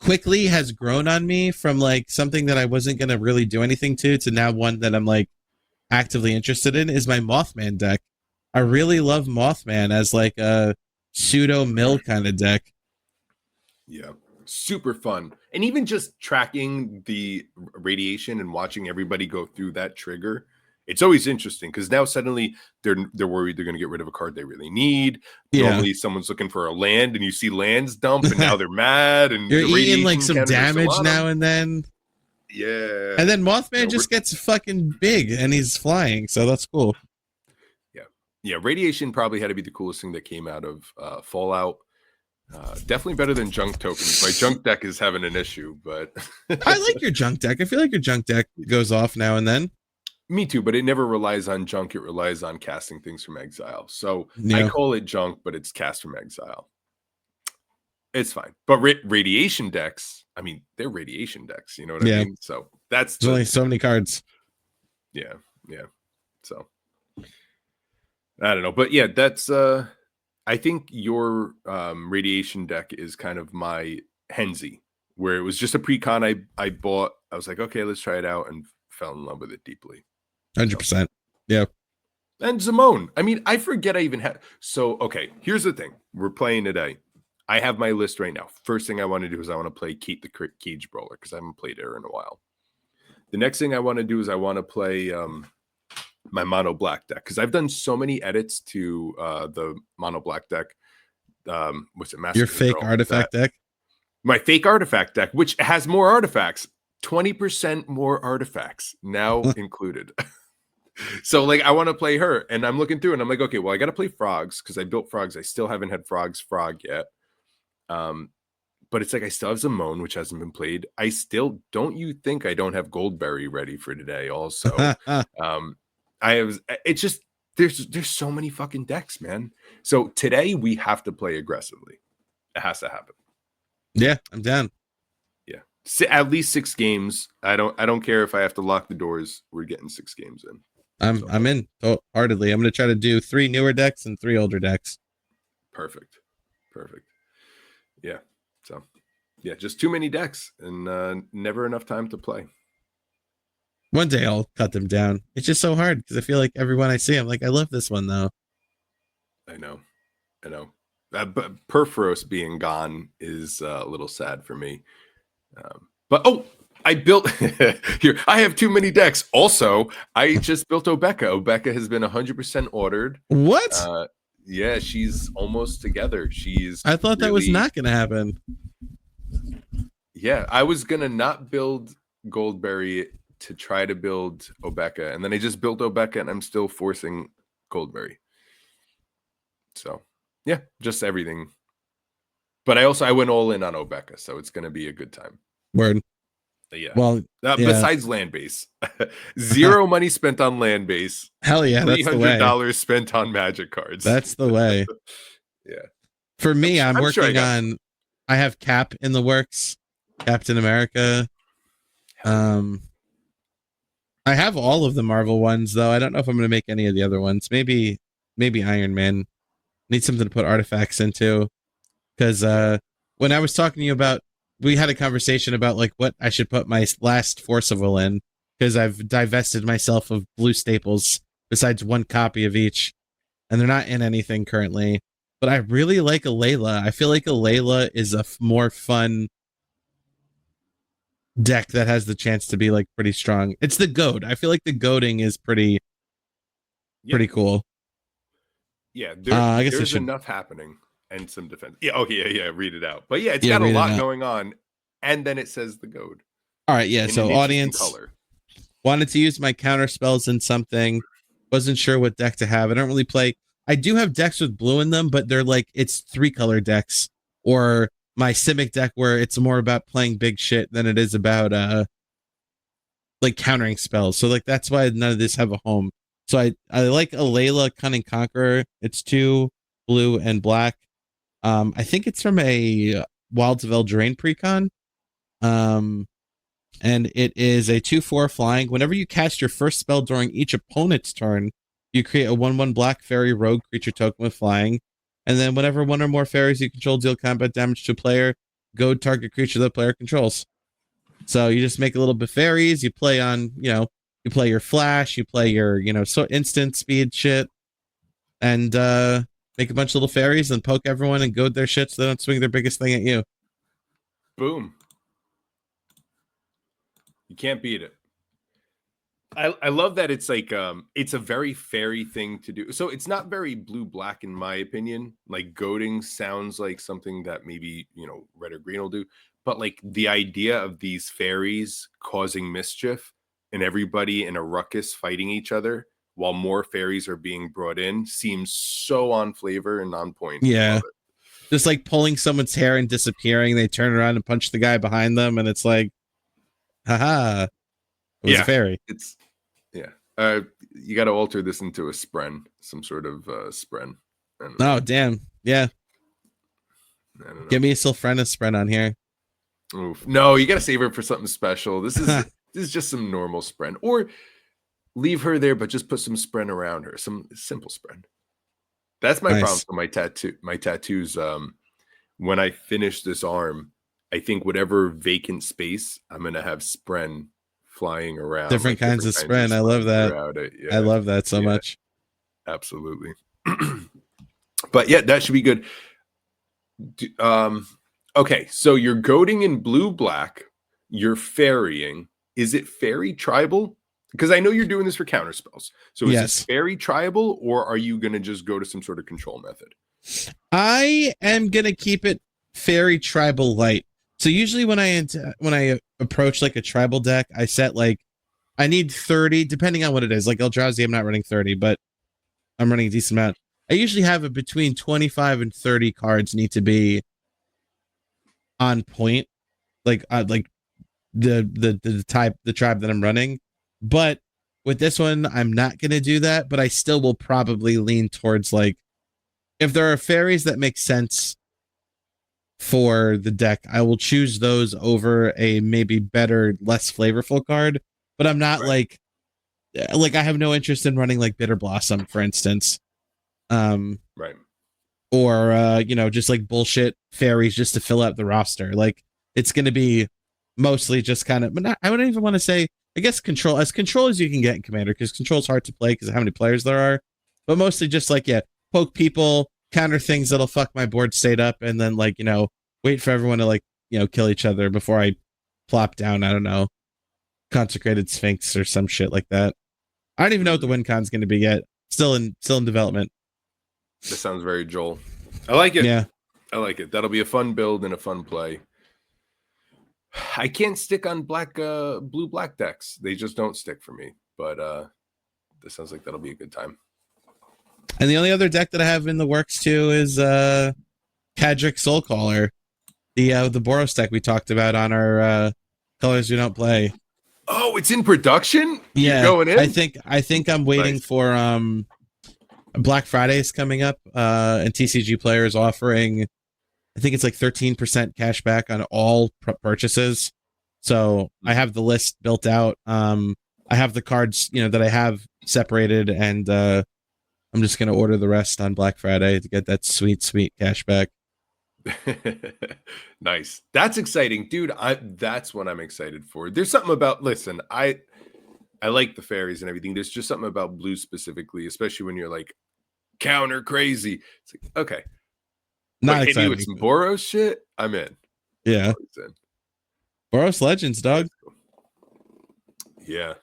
quickly has grown on me from like something that I wasn't gonna really do anything to now one that I'm like actively interested in is my Mothman deck. I really love Mothman as like a pseudo mill kind of deck. Yeah, super fun. And even just tracking the radiation and watching everybody go through that trigger, it's always interesting because now suddenly they're worried they're going to get rid of a card they really need. Yeah. Normally someone's looking for a land and you see lands dump and now they're mad and you're eating like some damage now and then. Yeah. And then Mothman just gets fucking big and he's flying, so that's cool. Yeah, radiation probably had to be the coolest thing that came out of Fallout. Definitely better than junk tokens. My junk deck is having an issue, but I like your junk deck. I feel like your junk deck goes off now and then. Me too, but it never relies on junk. It relies on casting things from exile. So I call it junk, but it's cast from exile. It's fine. But radiation decks, I mean, they're radiation decks. You know what I mean? So that's there's only so many cards. Yeah. So I don't know, but yeah, that's I think your radiation deck is kind of my Henzi, where it was just a pre-con I bought. I was like, okay, let's try it out, and fell in love with it deeply. 100%. Yeah. And Zimone. I mean, I forget I even had. So, okay, here's the thing. We're playing today. I have my list right now. First thing I want to do is I want to play Keep the Cage Brawler because I haven't played her in a while. The next thing I want to do is I want to play my mono black deck because I've done so many edits to the mono black deck. What's it? Your fake artifact deck? My fake artifact deck, which has more artifacts, 20% more artifacts now included. So like I want to play her and I'm looking through and I'm like, okay, well, I got to play frogs because I built frogs. I still haven't had frogs frog yet. But it's like I still have Zimone, which hasn't been played. I still don't you think I don't have Goldberry ready for today also. I have it's just there's so many fucking decks, man. So today we have to play aggressively. It has to happen. Yeah, I'm down. Yeah. At least 6 games. I don't care if I have to lock the doors. We're getting 6 games in. I'm in wholeheartedly. I'm going to try to do 3 newer decks and 3 older decks. Perfect. Yeah. So, yeah, just too many decks and never enough time to play. One day I'll cut them down. It's just so hard because I feel like everyone I see, I'm like, I love this one though. I know. But Perforos being gone is a little sad for me. But I built here. I have too many decks. Also, I just built Obeka. Obeka has been 100% ordered. What? Uh, yeah, she's almost together. She's I thought that was really, not going to happen. yeah. I was gonna not build Goldberry to try to build Obeka, and then I just built Obeka, and I'm still forcing Goldberry. So, yeah, just everything. But I went all in on Obeka, so it's gonna be a good time. Word. But yeah. Well, yeah. Besides land base, 0 money spent on land base. Hell yeah, that's the way. $300 spent on Magic cards. That's the way. Yeah. For me, I'm sure working on. I have Cap in the works, Captain America. I have all of the Marvel ones though. I don't know if I'm going to make any of the other ones. Maybe Iron Man. Need something to put artifacts into, because when I was talking to you about, we had a conversation about like what I should put my last Forcible in, because I've divested myself of blue staples besides 1 copy of each, and they're not in anything currently. But I really like a Layla. I feel like a Layla is a more fun deck that has the chance to be like pretty strong. It's the goad. I feel like the goading is pretty cool. Yeah, I guess there's enough happening and some defense. Yeah, okay, yeah, read it out. But yeah, it's got a lot going on, and then it says the goad. All right, yeah. So audience color. Wanted to use my counter spells in something. Wasn't sure what deck to have. I don't really play. I do have decks with blue in them, but they're like it's 3-color decks, or my Simic deck where it's more about playing big shit than it is about like countering spells. So like that's why none of this have a home. So I like a Layla Cunning Conqueror. It's 2 blue and black. I think it's from a Wilds of Eldraine precon. And it is a 2/4 flying. Whenever you cast your first spell during each opponent's turn, you create a 1/1 black fairy rogue creature token with flying. And then whenever 1 or more fairies you control deal combat damage to a player, go target creature the player controls. So you just make a little bit of fairies. You play on, you play your flash, you play your, so instant speed shit, and make a bunch of little fairies and poke everyone and goad their shit so they don't swing their biggest thing at you. Boom. You can't beat it. I love that it's like it's a very fairy thing to do. So it's not very blue-black in my opinion. Like goading sounds like something that maybe, red or green will do. But like the idea of these fairies causing mischief and everybody in a ruckus fighting each other while more fairies are being brought in seems so on flavor and on point. Yeah. Just like pulling someone's hair and disappearing. They turn around and punch the guy behind them. And it's like, haha, it was a fairy. You got to alter this into a spren, some sort of spren. Oh, damn. Yeah. Give me a Sylphrena spren on here. Oof. No, you got to save her for something special. This is just some normal spren, or leave her there, but just put some spren around her, some simple spren. That's my problem for my tattoos. When I finish this arm, I think whatever vacant space, I'm going to have spren flying around. Different kinds of spren. I love that. Yeah. I love that so much. Absolutely. But yeah, that should be good. Okay, so you're goading in blue-black. You're fairying. Is it fairy tribal? Because I know you're doing this for counter spells. So is this fairy tribal, or are you going to just go to some sort of control method? I am going to keep it fairy tribal light. So usually when I approach like a tribal deck, I set like I need 30, depending on what it is. Like Eldrazi, I'm not running 30, but I'm running a decent amount. I usually have it between 25 and 30 cards need to be on point, like the tribe that I'm running. But with this one, I'm not gonna do that. But I still will probably lean towards like if there are fairies that make sense for the deck, I will choose those over a maybe better, less flavorful card. But I'm not like I have no interest in running like Bitter Blossom, for instance. Right. Or just like bullshit fairies just to fill out the roster. Like it's going to be mostly just kind of, but not, I wouldn't even want to say, I guess control as you can get in Commander, because control is hard to play because of how many players there are. But mostly just like poke people, counter things that'll fuck my board state up, and then like wait for everyone to like kill each other before I plop down, I don't know, Consecrated Sphinx or some shit like that. I don't even know what the win con's going to be yet. Still in development. That sounds very Joel. I like it. Yeah. I like it. That'll be a fun build and a fun play. I can't stick on blue black decks. They just don't stick for me. But this sounds like that'll be a good time. And the only other deck that I have in the works too is Kadric Soulcaller, the Boros deck we talked about on our Colors We Don't Play. Oh, it's in production? Yeah, you're going in? I think I'm waiting for Black Friday's coming up, and TCG Player is offering, I think it's like 13% cash back on all purchases. So I have the list built out. I have the cards, that I have separated, and I'm just gonna order the rest on Black Friday to get that sweet cash back. Nice. That's exciting, dude. That's what I'm excited for. There's something about, listen, I like the fairies and everything. There's just something about blue specifically, especially when you're like counter crazy. It's like, okay. Not exciting. With some Boros shit, I'm in. Yeah. Boros Legends, dog. Yeah.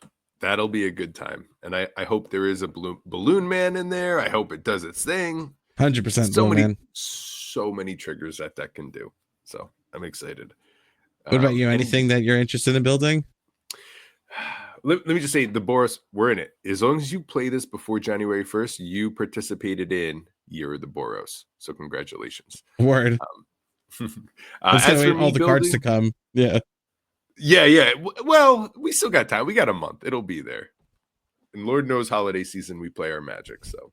That'll be a good time. And I hope there is a balloon man in there. I hope it does its thing. 100% so many triggers that can do. So I'm excited. What about you? Anything that you're interested in building? Let me just say, the Boros, we're in it. As long as you play this before January 1st, you participated in Year of the Boros. So congratulations. Word. Let's wait all the cards to come. Yeah. Yeah. Well, we still got time. We got a month. It'll be there. And Lord knows holiday season we play our Magic. So,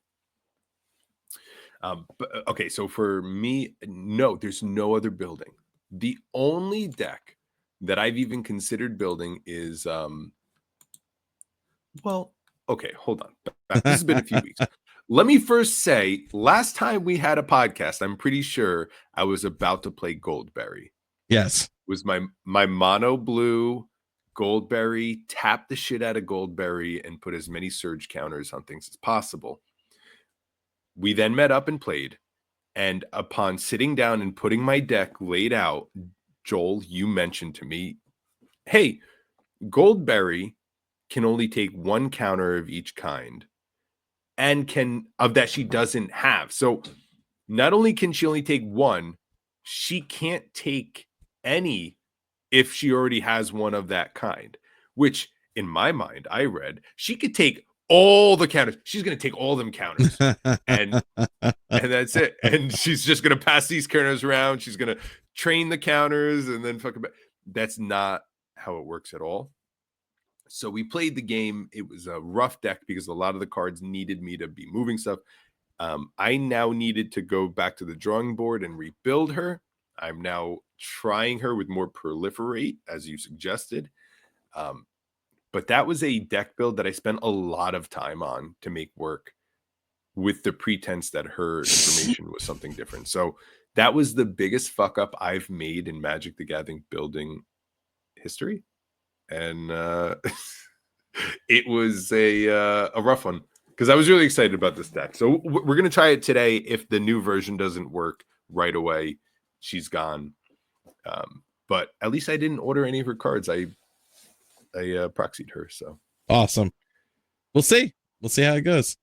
okay. So for me, no, there's no other building. The only deck that I've even considered building is, well, okay, hold on. This has been a few weeks. Let me first say, last time we had a podcast, I'm pretty sure I was about to play Goldberry. Yes. It was my mono blue Goldberry, tap the shit out of Goldberry and put as many surge counters on things as possible. We then met up and played. And upon sitting down and putting my deck laid out, Joel, you mentioned to me, hey, Goldberry can only take one counter of each kind and that she doesn't have. So not only can she only take one, she can't take any if she already has one of that kind, which in my mind, I read she could take all the counters. She's going to take all them counters and that's it. And she's just going to pass these counters around. She's going to train the counters and then fucking. That's not how it works at all. So we played the game. It was a rough deck because a lot of the cards needed me to be moving stuff. I now needed to go back to the drawing board and rebuild her. I'm now trying her with more proliferate, as you suggested. But that was a deck build that I spent a lot of time on to make work with the pretense that her information was something different. So that was the biggest fuck up I've made in Magic the Gathering building history. And it was a rough one because I was really excited about this deck. So we're going to try it today. If the new version doesn't work right away, she's gone. But at least I didn't order any of her cards. I proxied her. So awesome. We'll see how it goes.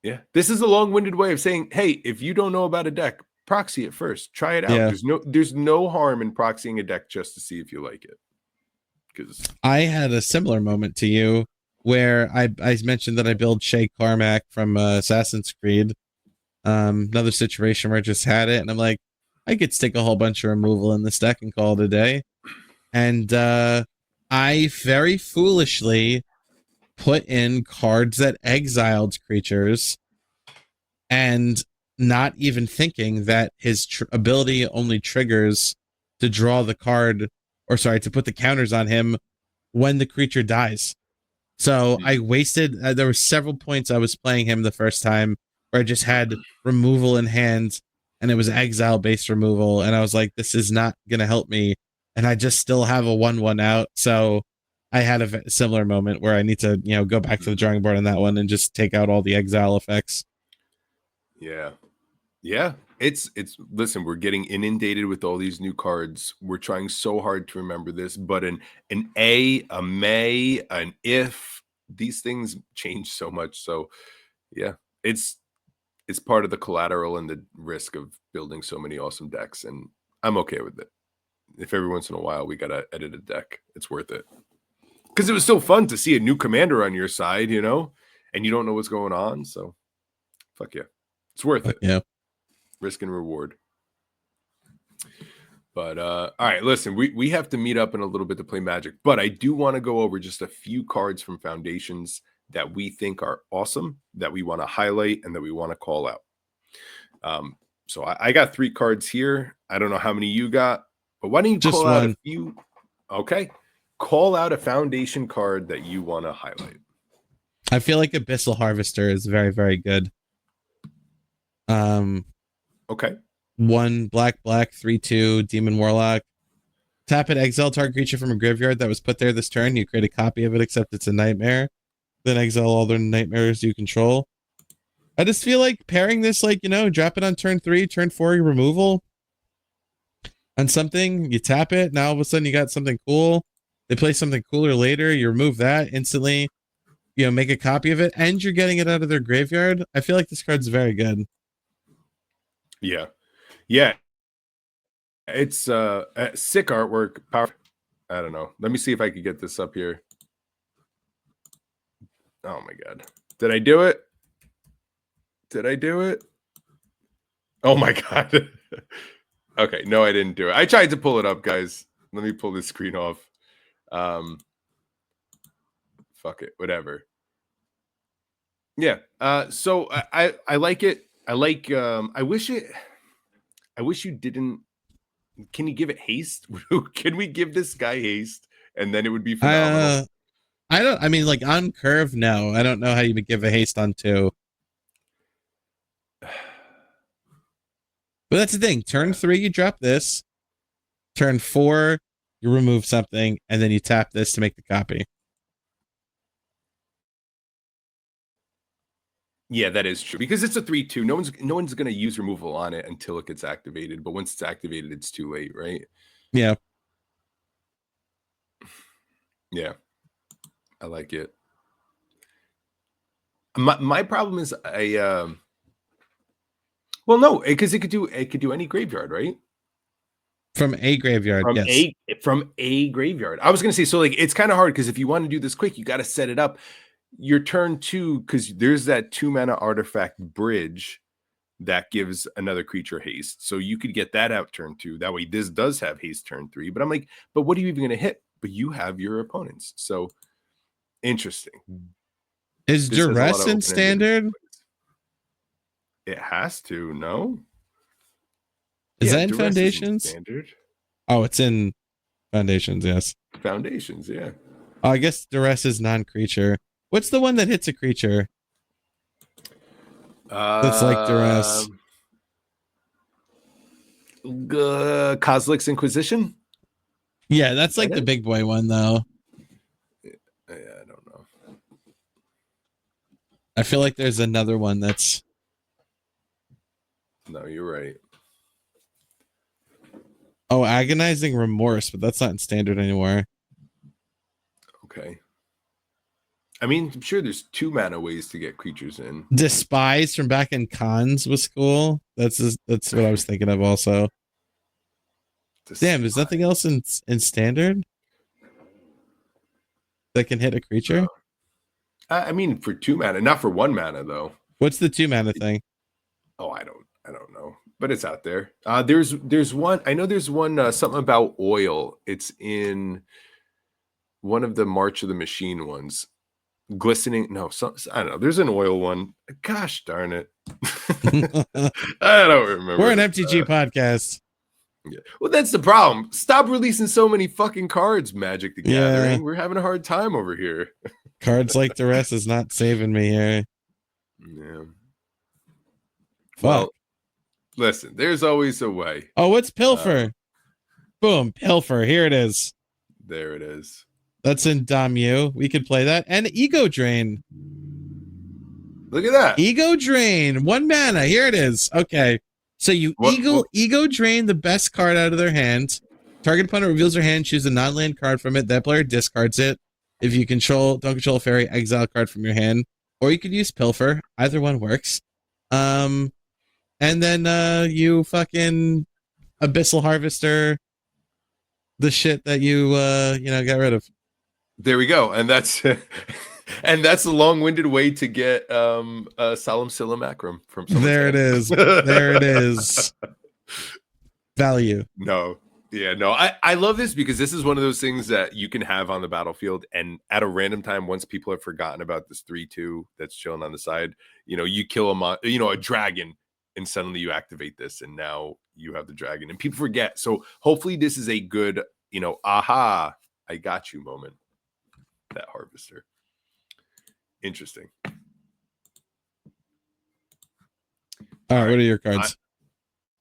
Yeah. This is a long-winded way of saying, hey, if you don't know about a deck, proxy it first. Try it out. Yeah. There's no harm in proxying a deck just to see if you like it. Because I had a similar moment to you where I mentioned that I build Shay Carmack from Assassin's Creed. Another situation where I just had it, and I'm like, I could stick a whole bunch of removal in this deck and call it a day. And I very foolishly put in cards that exiled creatures, and not even thinking that his ability only triggers to draw the card, or sorry, to put the counters on him when the creature dies. So I wasted, there were several points I was playing him the first time where I just had removal in hand, and it was exile based removal. And I was like, this is not going to help me. And I just still have a 1/1 out. So I had a similar moment where I need to, go back to the drawing board on that one and just take out all the exile effects. Yeah. Yeah. It's listen, we're getting inundated with all these new cards. We're trying so hard to remember this, but an a may, an if, these things change so much. So yeah, it's it's part of the collateral and the risk of building so many awesome decks, and I'm okay with it. If every once in a while we gotta edit a deck, it's worth it. Because it was so fun to see a new commander on your side, and you don't know what's going on. So fuck yeah. It's worth it. Yeah. Risk and reward. But all right, listen, we have to meet up in a little bit to play Magic, but I do want to go over just a few cards from Foundations that we think are awesome, that we want to highlight, and that we want to call out. So I got 3 cards here. I don't know how many you got, but why don't you Just call out one. a few? Okay, call out a Foundation card that you want to highlight. I feel like Abyssal Harvester is very, very good. Okay. 1 black 3/2 Demon Warlock. Tap it, exile target creature from a graveyard that was put there this turn. You create a copy of it, except it's a nightmare. Then exile all the nightmares you control. I just feel like pairing this, drop it on turn 3, turn 4, your removal on something. You tap it. Now all of a sudden you got something cool. They play something cooler later. You remove that instantly. Make a copy of it, and you're getting it out of their graveyard. I feel like this card's very good. Yeah. Yeah. It's sick artwork. Power. I don't know. Let me see if I could get this up here. Oh my god. Did I do it? Did I do it? Oh my god. Okay, no, I didn't do it. I tried to pull it up, guys. Let me pull this screen off. Fuck it, whatever. Yeah. So I like it. I like I wish you didn't. Can you give it haste? Can we give this guy haste and then it would be phenomenal? On curve, no. I don't know how you would give a haste on 2. But that's the thing. Turn 3, you drop this. Turn 4, you remove something, and then you tap this to make the copy. Yeah, that is true because it's a 3/2. No one's going to use removal on it until it gets activated. But once it's activated, it's too late, right? Yeah. Yeah, I like it. My problem is well, no, because it could do any graveyard, right? From a graveyard, yes. From a graveyard. I was going to say, so like it's kind of hard because if you want to do this quick, you got to set it up. Your turn 2, because there's that 2-mana artifact bridge that gives another creature haste. So you could get that out turn 2. That way this does have haste turn 3. But I'm like, but what are you even going to hit? But you have your opponents. So interesting. Is Duress in standard? It has to, no? Is that in Foundations? Standard. Oh, it's in Foundations, yes. Foundations, yeah. Oh, I guess Duress is non-creature. What's the one that hits a creature? That's like Duress. Kozilek's Inquisition? Yeah, that's like the big boy one, though. Yeah, I don't know. I feel like there's another one that's... No, you're right. Oh, Agonizing Remorse, but that's not in standard anymore. Okay. I mean, I'm sure there's 2-mana ways to get creatures in. Despise from back in Cons was cool. That's what I was thinking of also. Despise. Damn, there's nothing else in standard that can hit a creature? I mean, for 2-mana, not for 1-mana though. What's the 2-mana thing? Oh, I don't know, but it's out there. There's one. I know there's one something about oil. It's in one of the March of the Machine ones. Glistening. No, I don't know. There's an oil one. Gosh darn it. I don't remember. We're an MTG podcast. Yeah. Well, that's the problem. Stop releasing so many fucking cards, Magic the Gathering. Yeah. We're having a hard time over here. Cards like Duress is not saving me here. Yeah. Fuck. Well, listen, there's always a way. Oh, what's Pilfer? Boom, Pilfer. Here it is. There it is. That's in Damu. We could play that. And Ego Drain. Look at that. Ego Drain. 1 mana. Here it is. Okay. So you What- ego drain the best card out of their hand. Target opponent reveals their hand, choose a non-land card from it. That player discards it. If you don't control a fairy, exile a card from your hand. Or you could use Pilfer. Either one works. And then you fucking Abyssal Harvester the shit that you got rid of. There we go. And that's and that's the long-winded way to get Solemn Simulacrum from someone's There it hand. is. There it is. Value. No. Yeah, no. I love this because this is one of those things that you can have on the battlefield, and at a random time, once people have forgotten about this 3/2 that's chilling on the side, you kill a dragon, and suddenly you activate this, and now you have the dragon, and people forget. So hopefully this is a good, aha, I got you moment. That Harvester. Interesting. All right, what are your cards?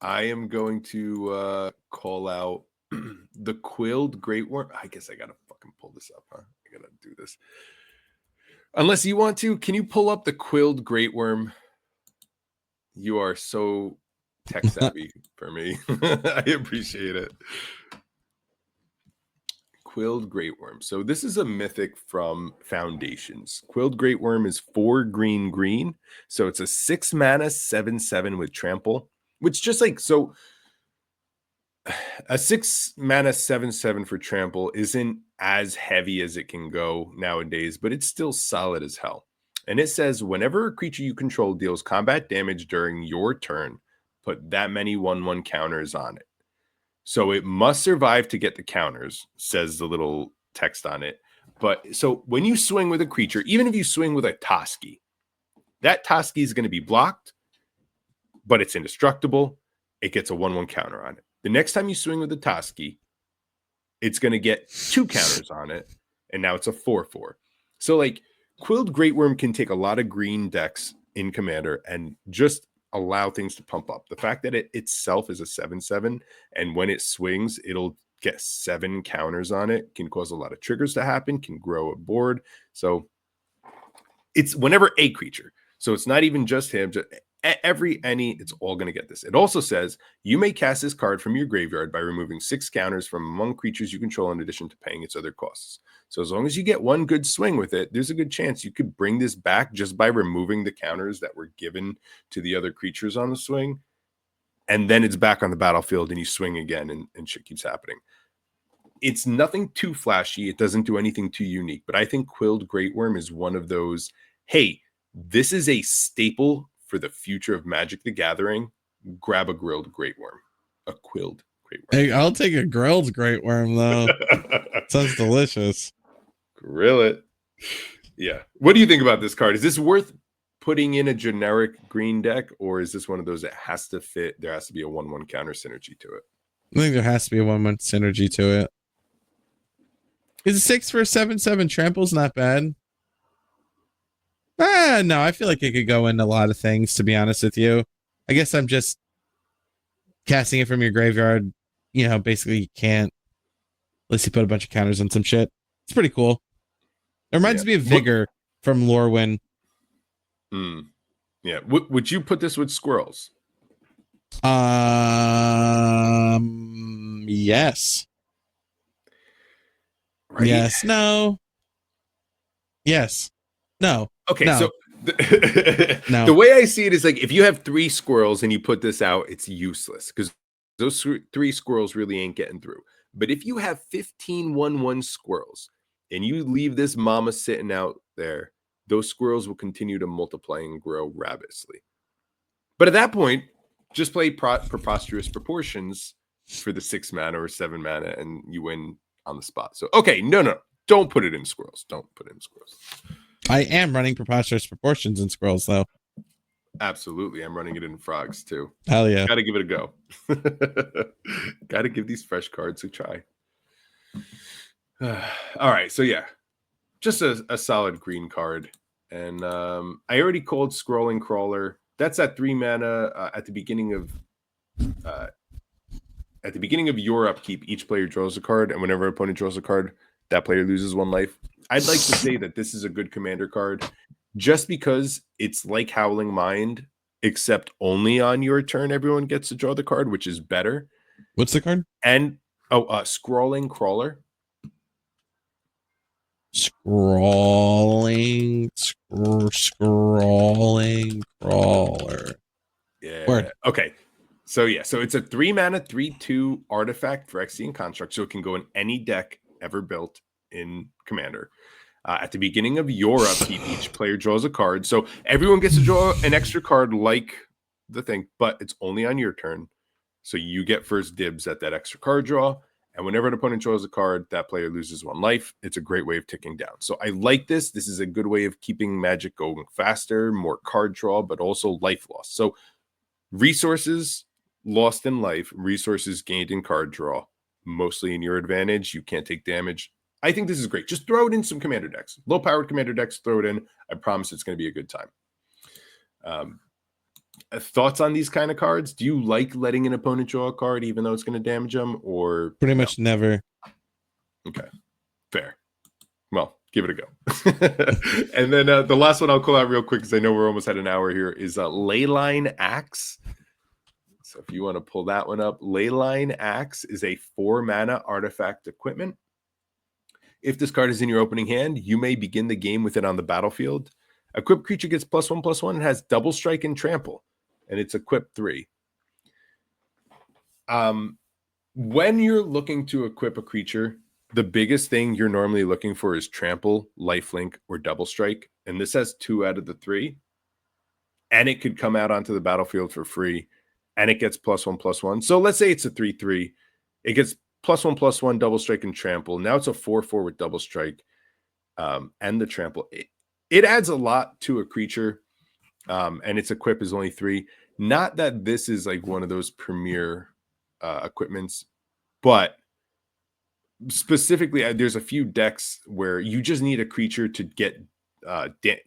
I am going to call out the Quilled Great Worm. I guess I gotta fucking pull this up, huh? I gotta do this. Unless you want to, can you pull up the Quilled Great Worm? You are so tech savvy for me. I appreciate it. Quilled Great Worm. So this is a mythic from Foundations. Quilled Great Worm is 4 green. So it's a 6 mana 7/7 with trample, which just like so a 6 mana 7/7 for trample isn't as heavy as it can go nowadays, but it's still solid as hell. And it says whenever a creature you control deals combat damage during your turn, put that many 1/1 counters on it. So it must survive to get the counters, says the little text on it. But so when you swing with a creature, even if you swing with a Toski, that Toski is going to be blocked, but it's indestructible. It gets a 1/1 counter on it. The next time you swing with a Toski, it's going to get 2 counters on it, and now it's a 4/4. So like Quilled Great Worm can take a lot of green decks in Commander and just allow things to pump up. The fact that it itself is a 7/7, and when it swings, it'll get 7 counters on it, can cause a lot of triggers to happen, can grow a board. So it's whenever a creature. So it's not even just him, just it's all going to get this. It also says you may cast this card from your graveyard by removing 6 counters from among creatures you control in addition to paying its other costs. So as long as you get one good swing with it, there's a good chance you could bring this back just by removing the counters that were given to the other creatures on the swing. And then it's back on the battlefield and you swing again and shit keeps happening. It's nothing too flashy. It doesn't do anything too unique, but I think Quilled Great Worm is one of those, hey, this is a staple for the future of Magic the Gathering. Grab a grilled Great Worm, a Quilled Great Worm. Hey, I'll take a grilled Great Worm though. Sounds delicious. Grill it. Yeah. What do you think about this card? Is this worth putting in a generic green deck, or is this one of those that has to fit? There has to be a 1/1 counter synergy to it. I think there has to be a 1/1 synergy to it. Is a 6 for a 7/7 trample's not bad? No, I feel like it could go into a lot of things, to be honest with you. I guess I'm just casting it from your graveyard. Basically you can't, unless you put a bunch of counters on some shit. It's pretty cool. It reminds me of Vigor from Lorwyn. Yeah. Would you put this with squirrels? Yes. Right? Yes. No. Yes. No. Okay, No. so No. the way I see it is like if you have 3 squirrels and you put this out, it's useless because those 3 squirrels really ain't getting through. But if you have 15 1/1 squirrels and you leave this mama sitting out there, those squirrels will continue to multiply and grow ravenously. But at that point, just play Preposterous Proportions for the 6 mana or 7 mana and you win on the spot. So, okay, no. Don't put it in squirrels. Don't put it in squirrels. I am running Preposterous Proportions in Scrolls, though. Absolutely. I'm running it in frogs, too. Hell yeah. Got to give it a go. Got to give these fresh cards a try. All right. So, yeah, just a solid green card. And I already called Scrolling Crawler. That's at 3 mana at the beginning of your upkeep. Each player draws a card, and whenever an opponent draws a card, that player loses 1 life. I'd like to say that this is a good commander card just because it's like Howling Mind, except only on your turn everyone gets to draw the card, which is better. What's the card? And Scrawling Crawler. Scrawling crawler. Yeah. Word. Okay. So it's a 3-mana 3/2 artifact for Phyrexian Construct, so it can go in any deck ever built in Commander. At the beginning of your upkeep, each player draws a card. So everyone gets to draw an extra card like the thing, but it's only on your turn. So you get first dibs at that extra card draw. And whenever an opponent draws a card, that player loses 1 life. It's a great way of ticking down. So I like this. This is a good way of keeping Magic going faster, more card draw, but also life loss. So resources lost in life, resources gained in card draw, mostly in your advantage. You can't take damage. I think this is great. Just throw it in some Commander decks. Low-powered Commander decks, throw it in. I promise it's going to be a good time. Thoughts on these kind of cards? Do you like letting an opponent draw a card even though it's going to damage them? Or Pretty much never. Okay, fair. Well, give it a go. And then the last one I'll call out real quick because I know we're almost at an hour here is Leyline Axe. So if you want to pull that one up, Leyline Axe is a 4-mana artifact equipment. If this card is in your opening hand, you may begin the game with it on the battlefield. Equipped creature gets +1/+1 and has double strike and trample, and it's equipped 3. When you're looking to equip a creature, the biggest thing you're normally looking for is trample, lifelink, or double strike, and this has 2 out of the 3, and it could come out onto the battlefield for free, and it gets +1/+1. So let's say it's a 3/3, it gets +1/+1, double strike, and trample. Now it's a 4/4 with double strike and the trample. It adds a lot to a creature, and its equip is only 3. Not that this is like one of those premier equipments, but specifically, there's a few decks where you just need a creature to get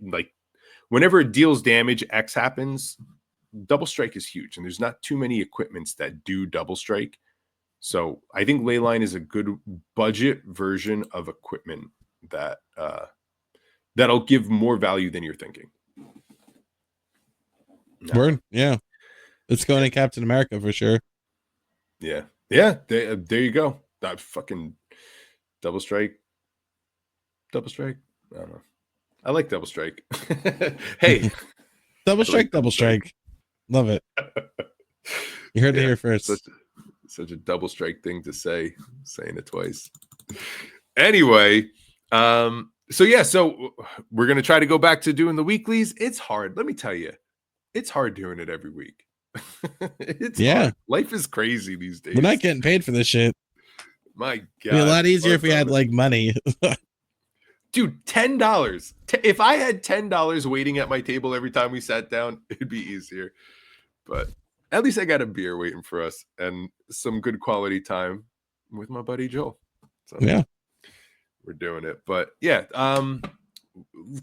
like whenever it deals damage, X happens. Double strike is huge, and there's not too many equipments that do double strike. So I think Leyline is a good budget version of equipment that that'll give more value than you're thinking. No. Word, yeah. It's going to Captain America for sure. Yeah. There you go. That fucking double strike. Double strike. I don't know. I like double strike. Hey, double strike. Love it. You heard it here first. Such a double strike thing to say, saying it twice. Anyway, so we're gonna try to go back to doing the weeklies. It's hard. Let me tell you, it's hard doing it every week. It's hard. Life is crazy these days. We're not getting paid for this shit. My God, it'd be a lot easier if we had like money. Dude, $10. If I had $10 waiting at my table every time we sat down, it'd be easier. But at least I got a beer waiting for us and some good quality time with my buddy Joel. So yeah, we're doing it. But yeah,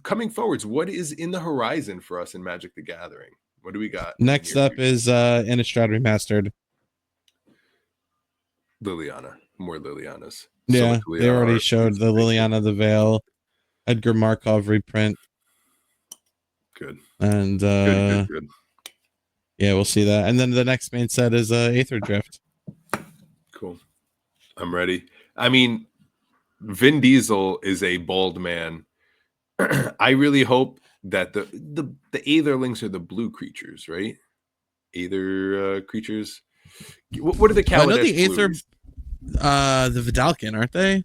coming forwards, what is in the horizon for us in Magic the Gathering? What do we got? Next up is Innistrad Remastered. Liliana. More Lilianas. Yeah, so they already showed the Liliana the Veil, Edgar Markov reprint. Good. And good. Yeah, we'll see that. And then the next main set is Aether Drift. Cool. I'm ready. I mean, Vin Diesel is a bald man. I really hope that the Aetherlings are the blue creatures, right? Aether creatures. What are the Kaladesh? I know the Aether, the Vidalcan, aren't they?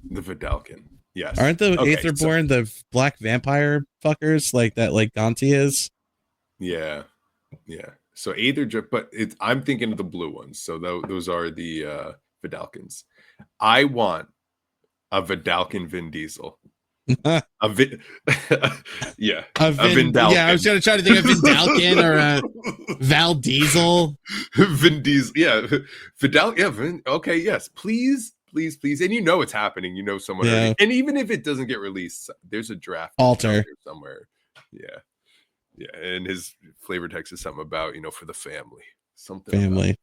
The Vidalcan, yes. Aren't the Aetherborn the black vampire fuckers like that? Like Gonti is. Yeah. So Aether Drift, but I'm thinking of the blue ones. So those are the Vidalcans. I want a Vidalcan Vin Diesel. Yeah, a Vin Dalkin. Yeah, I was gonna try to think of Vin Dalkin or Val Diesel. Vin Diesel, yeah, Vidal, yeah. Okay, yes, please. And you know it's happening. You know someone, and even if it doesn't get released, there's a draft alter somewhere. Yeah, and his flavor text is something about for the family, family.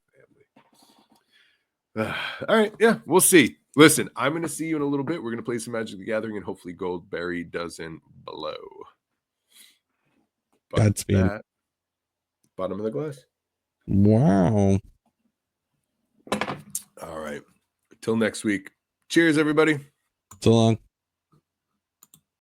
All right, yeah, we'll see. Listen, I'm going to see you in a little bit. We're going to play some Magic the Gathering, and hopefully Goldberry doesn't blow. Godspeed. bottom of the glass. Wow. All right. Till next week. Cheers, everybody. So long.